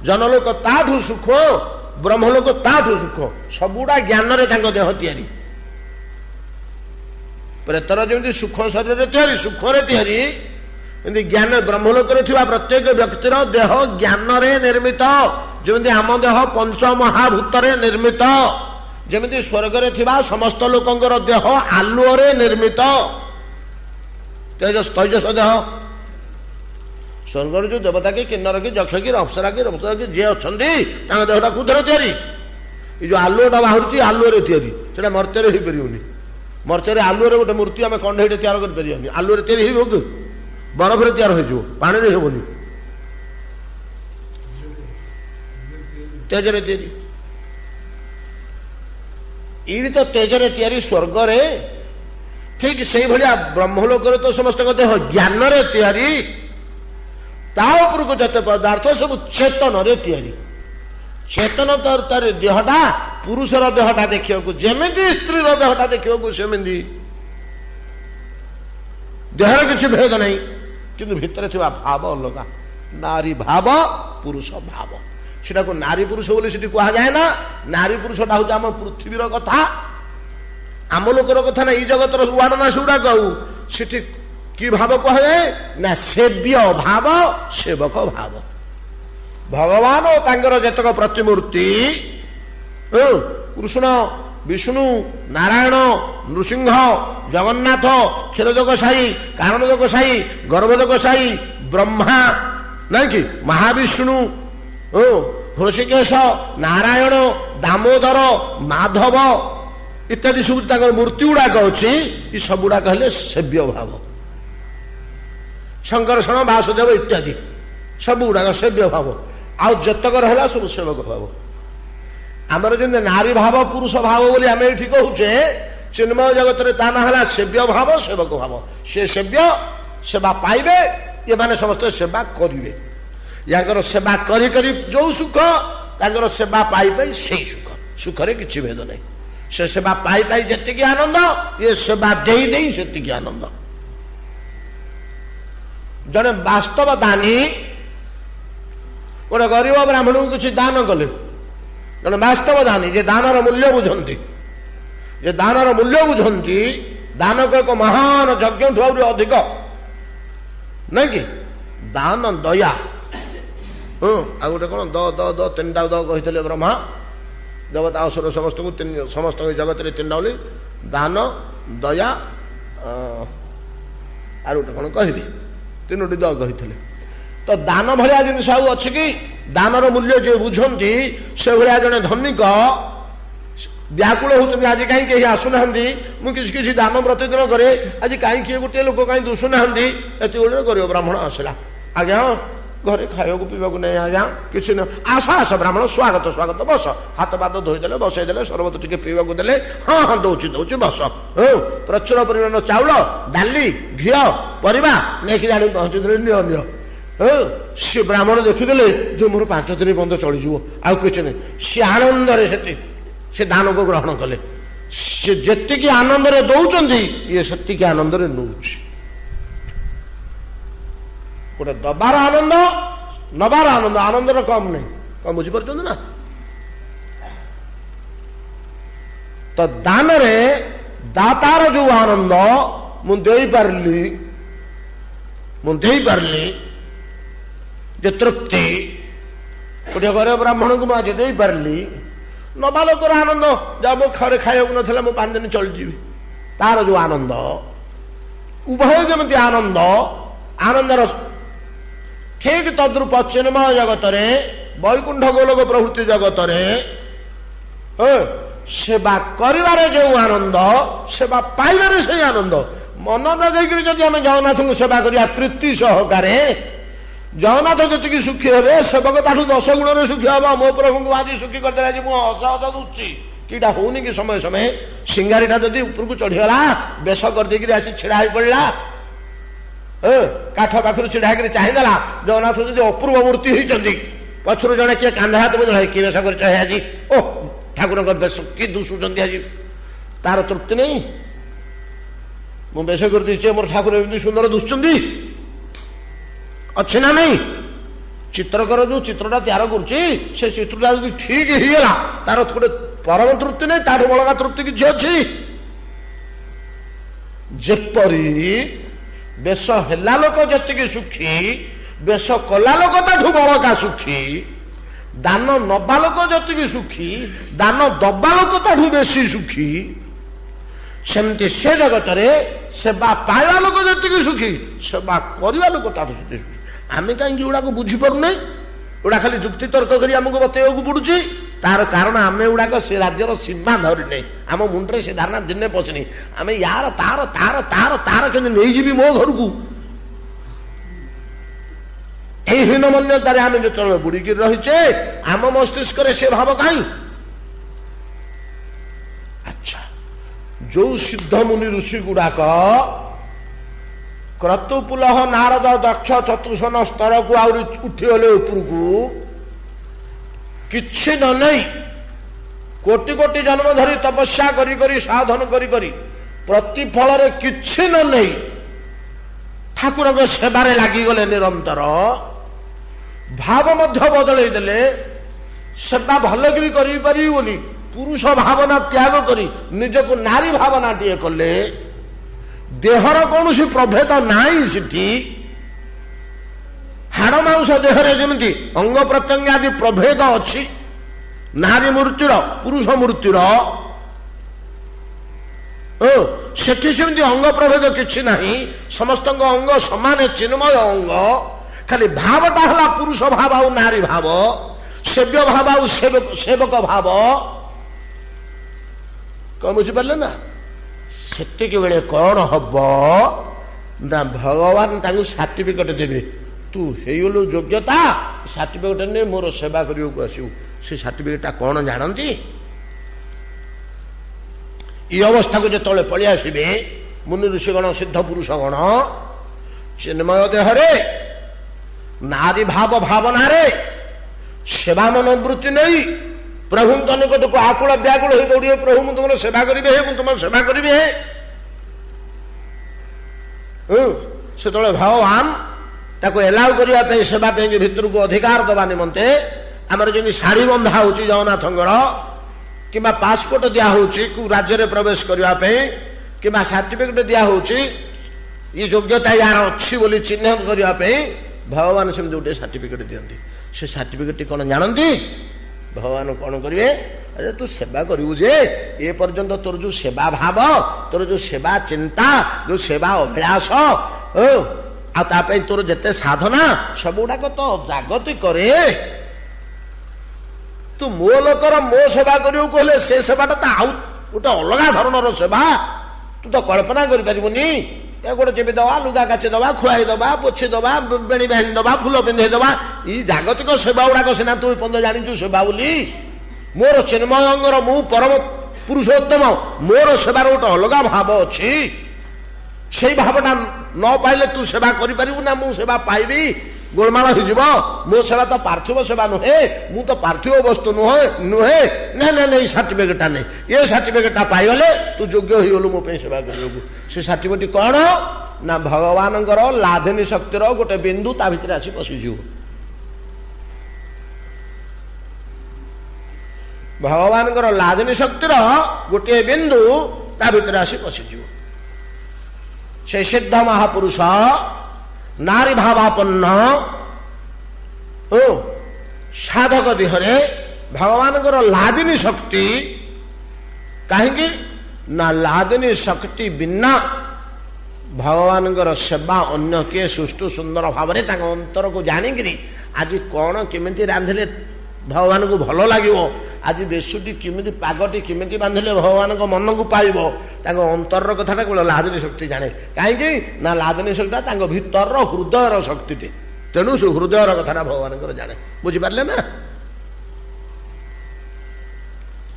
जनलोक ताठू सुख ब्रह्मलोक ताठू सुख सबुड़ा ज्ञान देह तैयारी प्रेतर जमी सुख शरीर तैयारी सुखरे तैयारी ज्ञान ब्रह्मलोक प्रत्येक व्यक्तिर देह ज्ञान निर्मित जमी आम देह पंच महाभूत निर्मित जमी स्वर्ग समस्त लोकंर देह आलुओ निर्मित तेजस देह स्वर्ग जो देवता की किन्नर की जक्ष की अप्सरा की जी अच्छा देहटा कौन तैयारी जो आलुटा बाहर आलुओं तैयारी मर्त्य हो पार मर्त्य आलुओं गोटे मूर्ति आम कंडे तैयार कर आलुओं तैयारी हो बरफ तैयार हो पानी हेबनी तेजरे तैयारी ये तो तेजरे तैयारी स्वर्ग रे ठीक से भाया ब्रह्मलोक तो समस्त देह ज्ञान तैयारी तापर को जते पदार्थ सब चेतन रे तैयारी चेतन तर देहटा पुरुषर देहटा देखा जमी स्त्री देहटा देखा सेमती देहर किसी भेद नहीं किंतु भितर थिबा भाव अलगा नारी भाव पुरुष भाव सेटा को नारी पुरुष बोली सेठी कहा जाए ना नारी पुरुषटा हूँ आम पृथ्वीर कथा आम लोकर कथा ना ये जगतर वाड़ना सेगुड़ा कहू सेठी कि भाव कहे ना सेव्य भाव सेवक भाव भगवान और तांकर जतक प्रतिमूर्ति कृष्ण विष्णु नारायण नृसिंह जगन्नाथ क्षीरजोग साई कारणजोग साई गर्भजोग साई ब्रह्मा नहीं कि महाविष्णु हृषिकेश नारायण दामोदर माधव इत्यादि सब मूर्ति गुड़ाक अच्छी ये सब गुड़ाक हेले सेव्य भाव शंकरषण वासुदेव इत्यादि सब गुड़ाक सेव्य भाव आउ जतक रहा सब सेवक भाव आमर जमी नारी भाव पुरुष भाव बोली आम ये कहूचे चिन्मय जगत ता ना सेव्य भाव सेवक भाव से सेव्य सेवा पाइबे ये माने समस्त सेवा करेंगे याकर सेवा करी करी जो सुख तांकर सेवा पाई पाई सेई सुख सुखरे किछि भेद नहीं से सेवा पाई पाई जेतिकी आनंद ये सेवा देई देई सेतिकी आनंद जने वास्तव दानी गोटे गरीब ब्राह्मण को किसी दान कले जने वास्तव दानी जे दानर मूल्य बुझंती जे दानर मूल्य बुझंती दान को एक महान यज्ञ ठू अधिक नहीं कि दान दया आ गोटे कौन द द द तीन द कही ब्रह्मा जगत असुर समस्त जगत तीन बोली दान दया आर गोटे कौन कहली तीनोटी द कही तो दान भलिया जिनिस आउ अच्छी कि दानर मूल्य जे बुझंती से भाया जड़े धनिक व्याकुल होती आज कहीं कहीं आसुना मुझे किसी दान प्रतिदिन करे आज कहीं किए गोटे लोक कहीं दुशुना एत गरीब ब्राह्मण आसला आज्ञा घरे खाया पीवा नहीं आज्ञा किसी न आस आस ब्राह्मण स्वागत स्वागत बस हाथ पाद धोईदे बसईदे सरबत टे पीवा देले हाँ हाँ दौची दौची बस प्रचुर परिमाण चाउल डाली घी परिवा नहीं जानी पहुंची निय निय सी ब्राह्मण देखीदे जो मोर 5 दिन बंद चलीज आउ किसी नहीं सी आनंदे से दान को ग्रहण कले से जेतिकी आनंदरे दौरान ये सेतिकी आनंदरे नौछि गोटे दबार आनंद नबार आनंद आनंदर कम नहीं कम बुझीपार ना तो दान रे दातार जो आनंद मुझे पारली जे तृप्ति गोटे गरीब ब्राह्मण को मुझे दे पारली नबा लोकर आनंद जब मो घरे खाया ना मु 5 दिन चलजी तार जो आनंद उभय जमी आनंद आनंदर ठीक तद्रूप चिन्मय जगत वैकुंठ गोलोक प्रभृति जगत सेवा करिवारे जो आनंद सेवा पाइबारे से आनंद मन लगे जदि आम जगन्नाथ को सेवा करिया प्रीति सहकारे जगन्नाथ जी सुखी हे सेवक ताठू 10 गुण सुखी हम मो प्रभु को आज सुखी करदे आज मुझे हस हस दूची कीटा होनी कि समय समय सिंगारीटा जदि ऊपर को चढ़ीगला बेश करदे आसी छिड़ा पड़ा काठ पाखर छिड़ा चाहिदेला जगन्नाथ जी अपूर्व मूर्ति होती पछर जड़े किए कांधा हाथ बोझ किए बेश कर आज ओ ठाकुर बेश कि दुषुंट आज तार तृप्ति नहीं मु बेश कर मोर ठाकुर एमती सुंदर दुषुंट अच्छे ना नहीं चित्रकर जो चित्रटा तैयार करुच्ची से चित्रटा जो ठीक होगा तार गोटे परम तृप्ति नहीं तार बड़का तृप्ति किसी अच्छी जेपरी बेश हेला लोक जी सुखी बेश कला लोक ताठू बड़का सुखी दान नबा लोक जी सुखी दान दबा लोक ताठू बेसी सुखी सेमती से जगत सेवा पाइबा लोक जी सुखी सेवा करवा लोक ताठू सुखी आम कहीं गुड़ा को बुझीपारूना गुड़ा खाली जुक्ति तर्क कर आमको बतैया पड़ुची तार कारण आम गुड़ाक से राज्यर सीमा धरी आम मुंडे से धारणा दिने पशनी आम यार तार तार तार तार के नहीं मो घर को हीन मान्यतार आम जो बुड़ीकी रहीचे आम मस्तिष्क से भाव कहीं अच्छा जो सिद्ध मुनि ऋषि गुड़ाक क्रतुपुलह नारद दक्ष चतुर्सन स्तर को उठीगले उपरकू किछि न नहीं कोटि कोटि जन्म धरी तपस्या करी करी साधन करी करी प्रतिफल किछि न नहीं ठाकुर सेवारे लागिगले निरंतर भाव मध्य बदलई देले सेवा भल कि करी बोली पुरुष भावना त्याग करी निजको नारी भावना टीए कले देहर कौन प्रभेद नाई सिटी हाड़ मांस देहरे जमी अंग प्रत्यंग आदि प्रभेद अच्छी नारी मूर्तिर पुरुष मूर्तिर सेठी सेमती अंग प्रभेद किछि नहीं समस्त अंग समान चिन्मय अंग खाली भावटा है पुरुष भाव आ नारी भाव सेव्य भाव आ सेवक भाव कौन बुझीपारे ना सेतिक बेले कौन हम ना भगवान ताकू सर्टिफिकेट देवे तू हेगलु योग्यता सर्टिफिकेट नहीं मोर सेवा करने को आसू से सर्टिफिकेटा कौन जानती ये अवस्था को जो पलि आसवे मुनि ऋषिगण सिद्ध पुरुषगण चिन्मय देहरे नारी भाव भावना रे सेवा मनोवृत्ति नहीं प्रभु निकटक आकुल व्याकुल हो दौड़े प्रभु मुझे तुम सेवा करी मुझे तुम सेवा करी से भगवान ताको एलाउ करने सेवा भितर को अधिकार दवा निमंते आमर जमी शाढ़ी बंधा हो जगन्नाथंकर कि पासपोर्ट दिया राज्य में प्रवेश करने कि सर्टिफिकेट दिया ये योग्यता यार अच्छी बोली चिन्ह करने भगवान से गोटे सर्टिफिकेट दिखती से सर्टिफिकेट कौन जानती भगवान कौन करेंगे अरे तू सेवा करू जे ए पर्यंत तोर जो सेवा भाव तोर जो सेवा चिंता जो सेवा अभ्यास आतापे तोर जिते साधना सबुड़ाक तो जागति करे तू मो लोकर मो सेवा करू कहले से सेवाटा तो आउ गोटे अलग धरणर सेवा तू तो कल्पना करें गोटे चेपी दवा लुगा काची दवा खुआई दवा पोछी दवा बेणी बांधी दवा फुल पिंधे दवा ये जागतिक सेवा गुड़ाक सीना तू पंद जाचु सेवा बोली मोर चिन्मयंगर मु परम पुरुषोत्तम मोर सेवार गोटे अलग भाव अच्छी से भावटा न पाइले तू सेवा करू ना मु सेवा पाइबी गोलमाल हो मो सेवा तो पार्थिव सेवा नुहे मु तो पार्थिव वस्तु नुहे ना ना नहीं सर्टिफिकेटा नहीं ये सर्टिफिकेटा पाइगले तू योग्य हो मो सेवा कर से सर्टिफिकेट कौन ना भगवान लाधिनी शक्तिर गोटे बिंदु ता भीतर आसी पशिज भगवान लाधिनी शक्तिर गोटे बिंदु ता भीतर आसी पशिज से सिद्ध महापुरुष नारी भावापन्न साधक देहरे भगवान लादिनी शक्ति कहीं ना लादिनी शक्ति बिना भगवान सेवा अन्य किए सुष्ठु सुंदर भाव में अंतर को जाणिकी आज कौन केमिति रांधिले भगवान को भल लगे आज बेसुटी किमिति पागटी किमिति बांधिले भगवान को मन को पाइब अंतर कथा केवल लादिनी शक्ति जाने कहीं ना लादिनी शक्ति भीतर हृदयर शक्ति तेणु से हृदयर कथा भगवान जाने बुझिपारे ना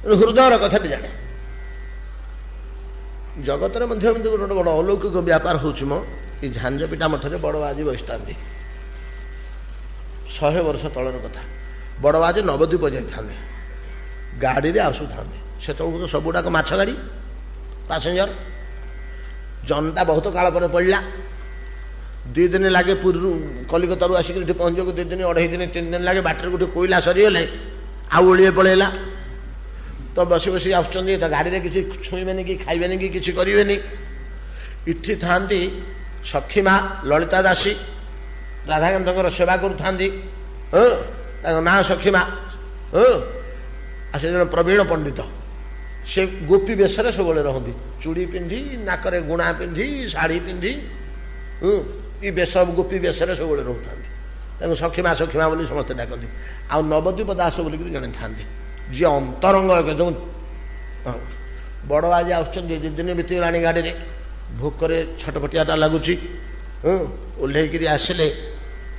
हृदयर कथा जाने जगत में गोटे बड़ अलौकिक व्यापार हो झांझपिटा मठ में बड़बाजी बसता 100 वर्ष तलर कथा बड़बाजी नवद्वीप जाता गाड़ी रे आसुता से तो सबुड़ाक माछ गाड़ी पैसेंजर जनता बहुत काल पर पड़ा 2 दिन लगे पुरी कलिकता आसिक पहुंच 2 दिन 2.5 दिन 3 दिन लगे बाटर गोटे कोईला सरीगले आउे पलैला तो बसी बसी आस गाड़ी में किसी छुईबे कि खाइबे कि किसी करें इठी था सखी माँ ललिता दासी राधाकांत सेवा करुता ना सखी माँ जन प्रवीण पंडित से गोपी बेशरे सब रहती चूड़ी पिंधि नाकरे गुणा पिंधि शाढ़ी पिंधि ये बेश गोपी बेशरे सब रोता सखी माँ बोली समस्ते डाकती आ नवद्वीप दास बोलिक जड़े था जी अंतरंग जो बड़बाजी आस 2 दिन बीतीगला गाड़ी में भोकरे छटपटियाटा लगुच ओह्लैक आसिले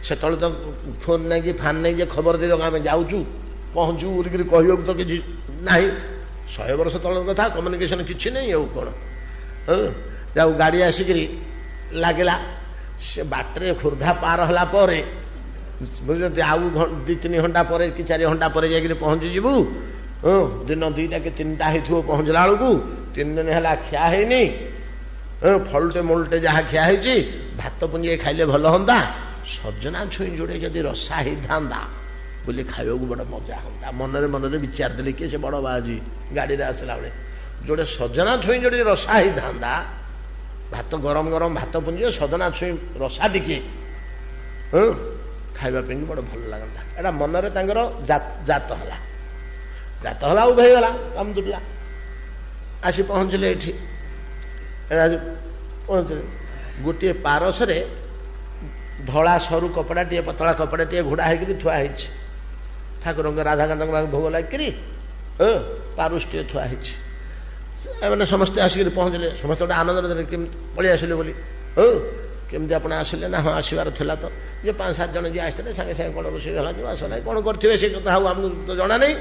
से तो फोन नहीं कि फान नहीं जे खबर दे आम जाऊँ पहुँचू बोलिक कहू तो किसी ना 100 वर्ष तल कथा कम्युनिकेशन किसी नहीं आउ कौन जाऊ गाड़ी आसिक लगला से बाटे खोर्धा पार होला परे बुझे आउ 2-3 घंटा पर कि 4 घंटा पर जा पहुँची जीवु दिन 2टा कि 3टा हो पहुँचला बेलू 3 दिन है खिया है फलटे मोलटे जहाँ खिया है भात पुंजे खाइले भल हाँ सजना छुई जोड़े जदि रसा ही था बोले खाइबा को बड़ा मजा हाँ मनरे मनरे विचार देले किए से बड़ बाजी गाड़ी में आसला बेले जोड़े सजना छुई जोड़े रसा ही था भात गरम गरम भात पुंजे सजना छुई रसा टिके खाइबा पे बड़ा भल लगता एटा मनरे जात हला उभे गला काम दुटला आसी पहुँचले ये गोटे पारस रे धला सरू कपड़ा टे पतला कपड़ा टे घोड़ा होकर थुआई ठाकुर राधाकांत भोग लगे पारुष टे थुआई मैंने समस्ते आसिक पहुँचले समस्त गोटे आनंद पलि आसिले बोली केमती आप आसिले ना हाँ आसबार था तो ये 5-7 जन जी आसते सागे सागे कौन रोषे गला आसना कौन करेंगे से कथा आमको तो जना नहीं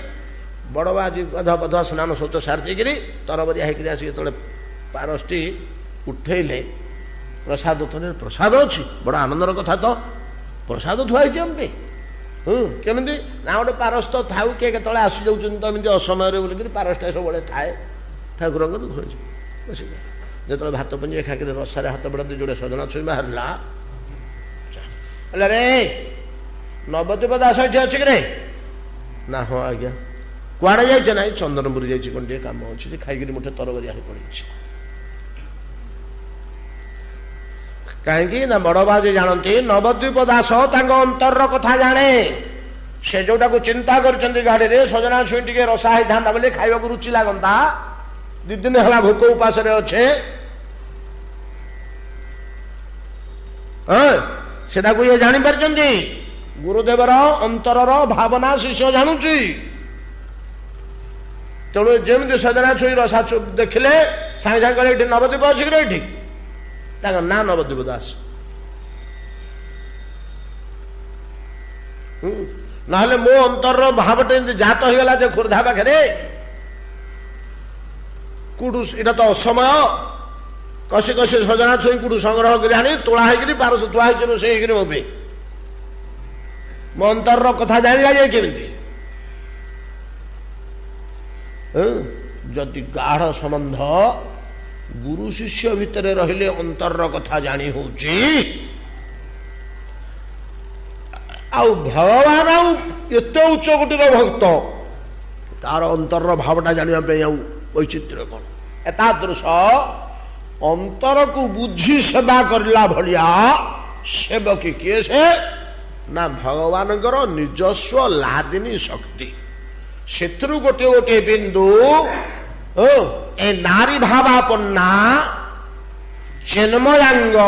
बड़बाजी गधा बधा स्नान शौच सारी तरबरिया होकर आसिक जो पारसटी उठेले प्रसाद प्रसाद अच्छी बड़ा आनंदर कथा तो ପ୍ରସାଦ ଥୁଆ ହେଇଛି ଆମ ପାଇଁ। କେମିତି ନା ଗୋଟେ ପାରସ୍ତ ଥାଉ, କିଏ କେତେବେଳେ ଆସି ଯାଉଛନ୍ତି ତ ଏମିତି ଅସମୟରେ ବୋଲିକିରି ପାରସଟା ସବୁବେଳେ ଥାଏ ଠାକୁରଙ୍କର ଧୁଆଇଛି। ବସିକି ଯେତେବେଳେ ଭାତ ପଞ୍ଜି ଖାଇକିରି ରସାରେ ହାତ ବଢ଼ାନ୍ତି, ଯୋଉଟେ ସଜନା ଛୁଇଁ ବାହାରିଲା, ହେଲେ ରେ ନବଦ୍ୱୀପ ଦାସ ଏଠି ଅଛି କି ରେ? ନା ହଁ ଆଜ୍ଞା। କୁଆଡେ ଯାଇଛ? ନାଇଁ ଚନ୍ଦନପୁର ଯାଇଛି, କଣ ଟିକେ କାମ ଅଛି, ଯେ ଖାଇକିରି ମୁଠେ ତରବରିଆ ହେଇ ପଡିଛି। କାହିଁକି ନା ବଡ ବାଜି ଜାଣନ୍ତି ନବଦ୍ୱୀପ ଦାସ ତାଙ୍କ ଅନ୍ତରର କଥା ଜାଣେ। ସେ ଯୋଉଟାକୁ ଚିନ୍ତା କରିଛନ୍ତି ଗାଡିରେ ସଜନା ଛୁଇଁ ଟିକେ ରସା ହେଇଥାନ୍ତା ବୋଲି ଖାଇବାକୁ ରୁଚି ଲାଗନ୍ତା, 2 ଦିନ ହେଲା ଭୋକ ଉପାସରେ ଅଛେ, ସେଟାକୁ ଇଏ ଜାଣିପାରିଛନ୍ତି। ଗୁରୁଦେବର ଅନ୍ତରର ଭାବନା ଶିଷ୍ୟ ଜାଣୁଛି। ତେଣୁ ଯେମିତି ସଜନା ଛୁଇଁ ରସା ଦେଖିଲେ ସାଙ୍ଗେ ସାଙ୍ଗେ କହିଲେ ଏଠି ନବଦ୍ୱୀପ ଅଛି କି ଏଠି? ତାଙ୍କ ନାଁ ନବଦ୍ୱୀପ ଦାସ। ନହେଲେ ମୋ ଅନ୍ତରର ଭାବଟା ଏମିତି ଜାତ ହେଇଗଲା ଯେ ଖୋର୍ଦ୍ଧା ପାଖରେ କୋଉଠୁ, ଏଇଟା ତ ଅସମୟ, କଷି କଷି ସଜନା ଛୁଇଁ କୋଉଠୁ ସଂଗ୍ରହ କରି ଆଣି ତୋଳା ହେଇକିରି ପାରସ ଥୁଆ ହେଇକି ରୋଷେଇ ହେଇକିରି ମୋ ପାଇଁ। ମୋ ଅନ୍ତରର କଥା ଜାଣିଲା ଯେ କେମିତି? ଯଦି ଗାଢ ସମ୍ବନ୍ଧ ଗୁରୁ ଶିଷ୍ୟ ଭିତରେ ରହିଲେ ଅନ୍ତରର କଥା ଜାଣି ହଉଛି, ଆଉ ଭଗବାନ ଆଉ ଏତେ ଉଚ୍ଚ କୋଟିର ଭକ୍ତ, ତାର ଅନ୍ତରର ଭାବଟା ଜାଣିବା ପାଇଁ ଆଉ ବୈଚିତ୍ର୍ୟ କଣ? ଏତାଦୃଶ ଅନ୍ତରକୁ ବୁଝି ସେବା କରିଲା ଭଳିଆ ସେବକୀ କିଏ? ସେ ନା ଭଗବାନଙ୍କର ନିଜସ୍ୱ ଲାଦିନୀ ଶକ୍ତି। ସେଥିରୁ ଗୋଟିଏ ଗୋଟିଏ ବିନ୍ଦୁ ଏ ନାରୀ ଭାବାପନ୍ନା ଚିନ୍ମୟାଙ୍ଗ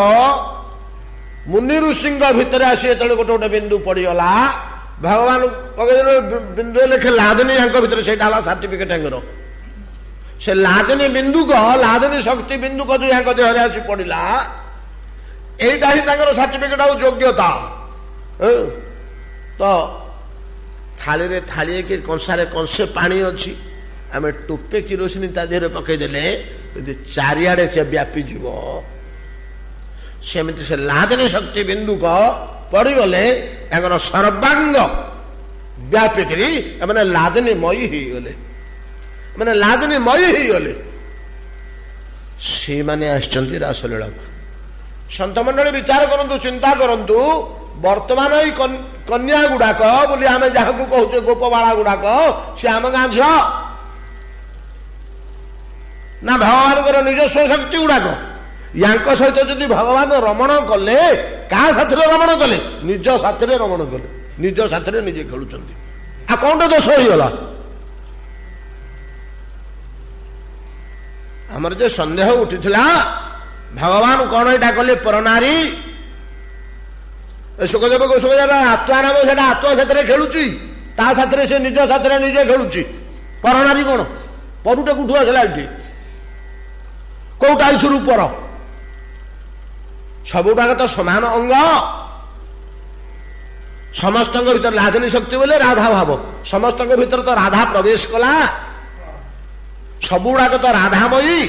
ମୁନି ଋଷିଙ୍କ ଭିତରେ ଆସି ଯେତେବେଳେ ଗୋଟେ ଗୋଟେ ବିନ୍ଦୁ ପଡିଗଲା, ଭଗବାନ ବିନ୍ଦୁ ଲେଖେ ଲାଦିନୀ ୟାଙ୍କ ଭିତରେ, ସେଇଟା ହେଲା ସାର୍ଟିଫିକେଟ ୟାଙ୍କର। ସେ ଲାଦିନୀ ବିନ୍ଦୁକ, ଲାଦିନୀ ଶକ୍ତି ବିନ୍ଦୁକ ଯୋଉ ୟାଙ୍କ ଦେହରେ ଆସି ପଡିଲା, এইটা ହିଁ ତାଙ୍କର ସାର୍ଟିଫିକେଟ ଆଉ ଯୋଗ୍ୟତା। ତ ଥାଳିରେ ଥାଳିଏ କି କଂସାରେ କଂସେ ପାଣି ଅଛି, ଆମେ ଟୋପେ କିରୋସିନି ତା ଦେହରେ ପକେଇଦେଲେ ଯଦି ଚାରିଆଡେ ସେ ବ୍ୟାପିଯିବ, ସେମିତି ସେ ଲାଦିନୀ ଶକ୍ତି ବିନ୍ଦୁକ ପଡିଗଲେ ତାଙ୍କର ସର୍ବାଙ୍ଗ ବ୍ୟାପିକିରି ଏମାନେ ଲାଦିନୀମୟୀ ହେଇଗଲେ, ମାନେ ଲାଦିନୀମୟୀ ହେଇଗଲେ। ସେମାନେ ଆସିଛନ୍ତି ରାସଲୀଳାକୁ। ସନ୍ଥ ମଣ୍ଡଳୀ ବିଚାର କରନ୍ତୁ, ଚିନ୍ତା କରନ୍ତୁ। ବର୍ତ୍ତମାନ ଏଇ କନ୍ୟା ଗୁଡାକ ବୋଲି ଆମେ ଯାହାକୁ କହୁଛେ ଗୋପବାଳା ଗୁଡାକ, ସେ ଆମ ଗାଁ ଝିଅ ନା ଭଗବାନଙ୍କର ନିଜସ୍ୱ ଶକ୍ତି ଗୁଡାକ? ୟାଙ୍କ ସହିତ ଯଦି ଭଗବାନ ରମଣ କଲେ, କାହା ସାଥିରେ ରମଣ କଲେ? ନିଜ ସାଥିରେ ରମଣ କଲେ, ନିଜ ସାଥିରେ ନିଜେ ଖେଳୁଛନ୍ତି। ଆଉ କଣଟା ଦୋଷ ହେଇଗଲା? ଆମର ଯେ ସନ୍ଦେହ ଉଠିଥିଲା, ଭଗବାନ କଣ ଏଇଟା କଲେ ପରନାରୀ? ସୁଖଦେବ ଗୋସ୍ୱାମୀ ଆତ୍ମା ନାମ, ସେଟା ଆତ୍ମା ସାଥିରେ ଖେଳୁଛି, ତା ସାଥିରେ ସେ ନିଜ ସାଥିରେ ନିଜେ ଖେଳୁଛି। ପରନାରୀ କଣ? ପରୁଟା କୋଉଠୁ ଆସିଲା ଏଠି? କୋଉଟା ଏଥିରୁ ପର? ସବୁଗୁଡାକ ତ ସମାନ ଅଙ୍ଗ। ସମସ୍ତଙ୍କ ଭିତରେ ଲାଦିନୀ ଶକ୍ତି ବୋଲେ ରାଧା ଭାବ, ସମସ୍ତଙ୍କ ଭିତରେ ତ ରାଧା ପ୍ରବେଶ କଲା, ସବୁଗୁଡାକ ତ ରାଧାମୟୀ।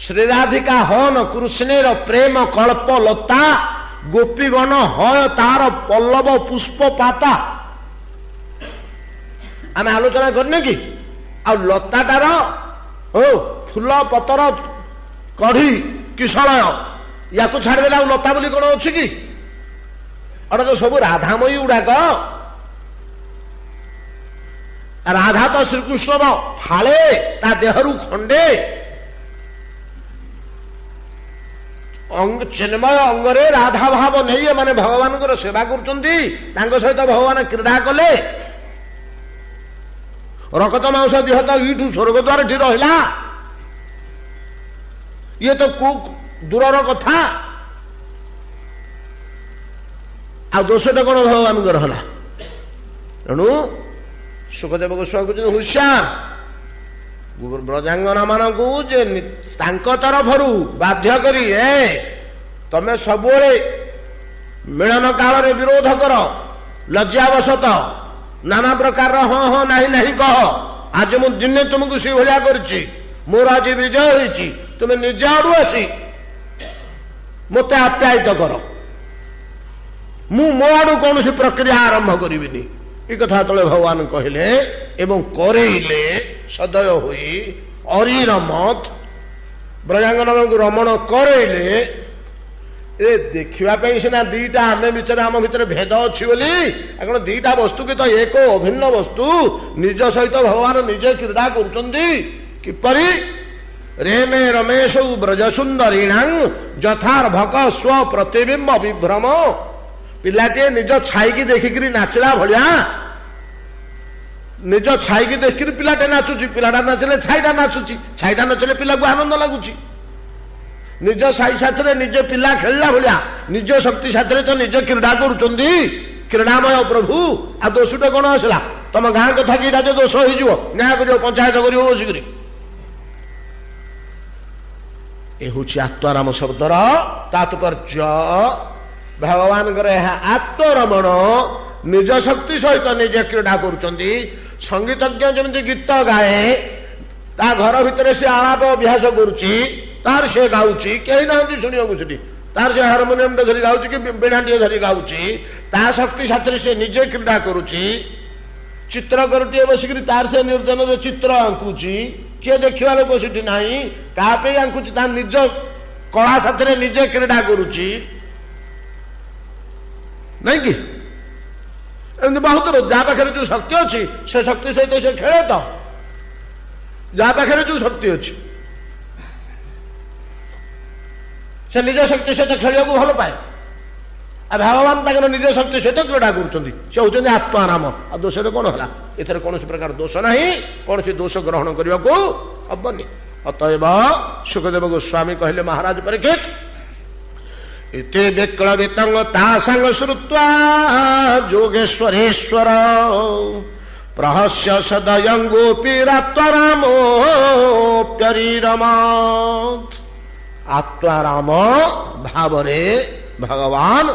ଶ୍ରୀରାଧିକା ହନ କୃଷ୍ଣେର ପ୍ରେମ କଳ୍ପ ଲତା, ଗୋପୀଗଣ ହୟ ତାର ପଲ୍ଲବ ପୁଷ୍ପ ପାତା। ଆମେ ଆଲୋଚନା କରିନେ କି? ଆଉ ଲତାଟାର ଫୁଲ ପତର କଢି କିଶଳୟ, ୟାକୁ ଛାଡ଼ିଦେଲେ ଆଉ ଲତା ବୋଲି କଣ ଅଛି କି? ଅର୍ଥାତ ତ ସବୁ ରାଧାମୟୀ ଗୁଡାକ। ରାଧା ତ ଶ୍ରୀକୃଷ୍ଣର ଫାଳେ, ତା ଦେହରୁ ଖଣ୍ଡେ। ଚିନ୍ମୟ ଅଙ୍ଗରେ ରାଧା ଭାବ ନେଇ ଏମାନେ ଭଗବାନଙ୍କର ସେବା କରୁଛନ୍ତି, ତାଙ୍କ ସହିତ ଭଗବାନ କ୍ରୀଡ଼ା କଲେ। ରକ୍ତ ମାଂସ ଦେହ ତ ଏଇଠୁ ସ୍ୱର୍ଗଦ୍ୱାର ଏଠି ରହିଲା, ଇଏ ତ ଦୂରର କଥା। ଆଉ ଦୋଷଟା କଣ ଭଗବାନଙ୍କର ହେଲା? ତେଣୁ ସୁଖଦେବ ଗୋସ୍ୱାମୀ କହୁଛନ୍ତି, ହୁସିଆର ବ୍ରଜାଙ୍ଗନା ମାନଙ୍କୁ ଯେ ତାଙ୍କ ତରଫରୁ ବାଧ୍ୟ କରି, ତମେ ସବୁବେଳେ ମିଳନ କାଳରେ ବିରୋଧ କର, ଲଜ୍ଜାବଶତ ନାନା ପ୍ରକାରର ହଁ ହଁ ନାହିଁ ନାହିଁ କହ। ଆଜି ମୁଁ ଦିନେ ତୁମକୁ ସେଇଭଳିଆ କରିଛି, ମୋର ଆଜି ବିଜୟ ହେଇଛି, ତୁମେ ନିଜ ଆଡୁ ଆସି ମୋତେ ଆପ୍ୟାୟିତ କର। ମୁଁ ମୋ ଆଡୁ କୌଣସି ପ୍ରକ୍ରିୟା ଆରମ୍ଭ କରିବିନି। ଏ କଥା ଯେତେବେଳେ ଭଗବାନ କହିଲେ ଏବଂ କରେଇଲେ ସଦୟ ହୋଇ ଅରିରମତ ବ୍ରଜାଙ୍ଗନଙ୍କୁ ରମଣ କରେଇଲେ, ଏ ଦେଖିବା ପାଇଁ ସିନା ଦିଟା ଆମେ ଭିତରେ ଆମ ଭିତରେ ଭେଦ ଅଛି ବୋଲି, କଣ ଦିଟା ବସ୍ତୁ କି ତ ଏକ ଅଭିନ୍ନ ବସ୍ତୁ ନିଜ ସହିତ ଭଗବାନ ନିଜେ କ୍ରୀଡ଼ା କରୁଛନ୍ତି। କିପରି? ରେମେ ରମେଶ ବ୍ରଜ ସୁନ୍ଦରୀଣାଂ ଯଥାର୍ଭକ ସ୍ୱ ପ୍ରତିବିମ୍ବ ବିଭ୍ରମ। ପିଲାଟିଏ ନିଜ ଛାଇକି ଦେଖିକିରି ନାଚିଲା ଭଳିଆ, ନିଜ ଛାଇକି ଦେଖିକିରି ପିଲାଟେ ନାଚୁଛି। ପିଲାଟା ନାଚିଲେ ଛାଇଟା ନାଚୁଛି, ଛାଇଟା ନାଚିଲେ ପିଲାକୁ ଆନନ୍ଦ ଲାଗୁଛି। ନିଜ ସାଇ ସାଥିରେ ନିଜ ପିଲା ଖେଳିଲା ଭଳିଆ ନିଜ ଶକ୍ତି ସାଥିରେ ତ ନିଜେ କ୍ରୀଡ଼ା କରୁଛନ୍ତି। କ୍ରୀଡ଼ାମୟ ପ୍ରଭୁ, ଆଉ ଦୋଷଟା କଣ ଆସିଲା? ତମ ଗାଁ କଥା କି ଏଇଟା ଯେ ଦୋଷ ହେଇଯିବ, ନ୍ୟାୟ କରିବ, ପଞ୍ଚାୟତ କରିବ ବସିକିରି। ଏ ହଉଛି ଆତ୍ମାରାମ ଶବ୍ଦର ତାତ୍ପର୍ଯ୍ୟ। ଭଗବାନଙ୍କର ଏହା ଆତ୍ମରମଣ, ନିଜ ଶକ୍ତି ସହିତ ନିଜେ କ୍ରୀଡ଼ା କରୁଛନ୍ତି। ସଙ୍ଗୀତଜ୍ଞ ଯେମିତି ଗୀତ ଗାଏ, ତା ଘର ଭିତରେ ସେ ଆଳାପ ଅଭ୍ୟାସ କରୁଛି, ତାର ସେ ଗାଉଛି, କେହି ନାହାନ୍ତି ଶୁଣିବାକୁ ସେଠି, ତାର ସେ ହାରମୋନିୟମଟେ ଧରି ଗାଉଛି କି ବୀଣାଟିଏ ଧରି ଗାଉଛି, ତା ଶକ୍ତି ସାଥିରେ ସେ ନିଜେ କ୍ରୀଡ଼ା କରୁଛି। ଚିତ୍ରକରଟିଏ ବସିକିରି ତାର ସେ ନିର୍ଜନରେ ଚିତ୍ର ଆଙ୍କୁଛି, କିଏ ଦେଖିବା ଲୋକ ସେଠି ନାହିଁ, କାହା ପାଇଁ ଆଙ୍କୁଛି? ତା ନିଜ କଳା ସାଥିରେ ନିଜେ କ୍ରୀଡ଼ା କରୁଛି, ନାଇଁ କି? ଏମିତି ବହୁତ ଯାହା ପାଖରେ ଯୋଉ ଶକ୍ତି ଅଛି ସେ ଶକ୍ତି ସହିତ ସେ ଖେଳେ। ତ ଯାହା ପାଖରେ ଯୋଉ ଶକ୍ତି ଅଛି ସେ ନିଜ ଶକ୍ତି ସହିତ ଖେଳିବାକୁ ଭଲ ପାଏ। ଆଉ ଭଗବାନ ତାଙ୍କର ନିଜ ଶକ୍ତି ସହିତ କ୍ରୀଡ଼ା କରୁଛନ୍ତି, ସେ ହଉଛନ୍ତି ଆତ୍ମାରାମ। ଆଉ ଦୋଷରେ କଣ ହେଲା? ଏଥିରେ କୌଣସି ପ୍ରକାର ଦୋଷ ନାହିଁ, କୌଣସି ଦୋଷ ଗ୍ରହଣ କରିବାକୁ ହବନି। ଅତଏବ ସୁଖଦେବ ଗୋସ୍ୱାମୀ କହିଲେ, ମହାରାଜ ପରୀକ୍ଷିତ, ଏତେ ବିକ୍ଳବିତଙ୍ଗ ତା ସାଙ୍ଗ ଶ୍ରୁତ୍ୱା ଯୋଗେଶ୍ୱରେଶ୍ୱର ପ୍ରହସ୍ୟ ସଦୟଙ୍ଗୋପିରାତ୍ମରାମୋପ୍ୟରିରମତ୍। ଆତ୍ମାରାମ ଭାବରେ ଭଗବାନ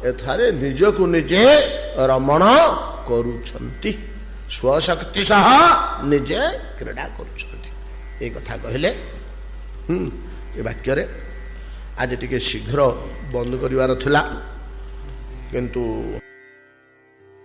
ଏଠାରେ ନିଜକୁ ନିଜେ ରମଣ କରୁଛନ୍ତି, ସ୍ୱଶକ୍ତି ସହ ନିଜେ କ୍ରୀଡ଼ା କରୁଛନ୍ତି। এই କଥା କହିଲେ। ଏ ବାକ୍ୟରେ ଆଜି ଟିକେ ଶୀଘ୍ର ବନ୍ଦ କରିବାର ଥିଲା, କିନ୍ତୁ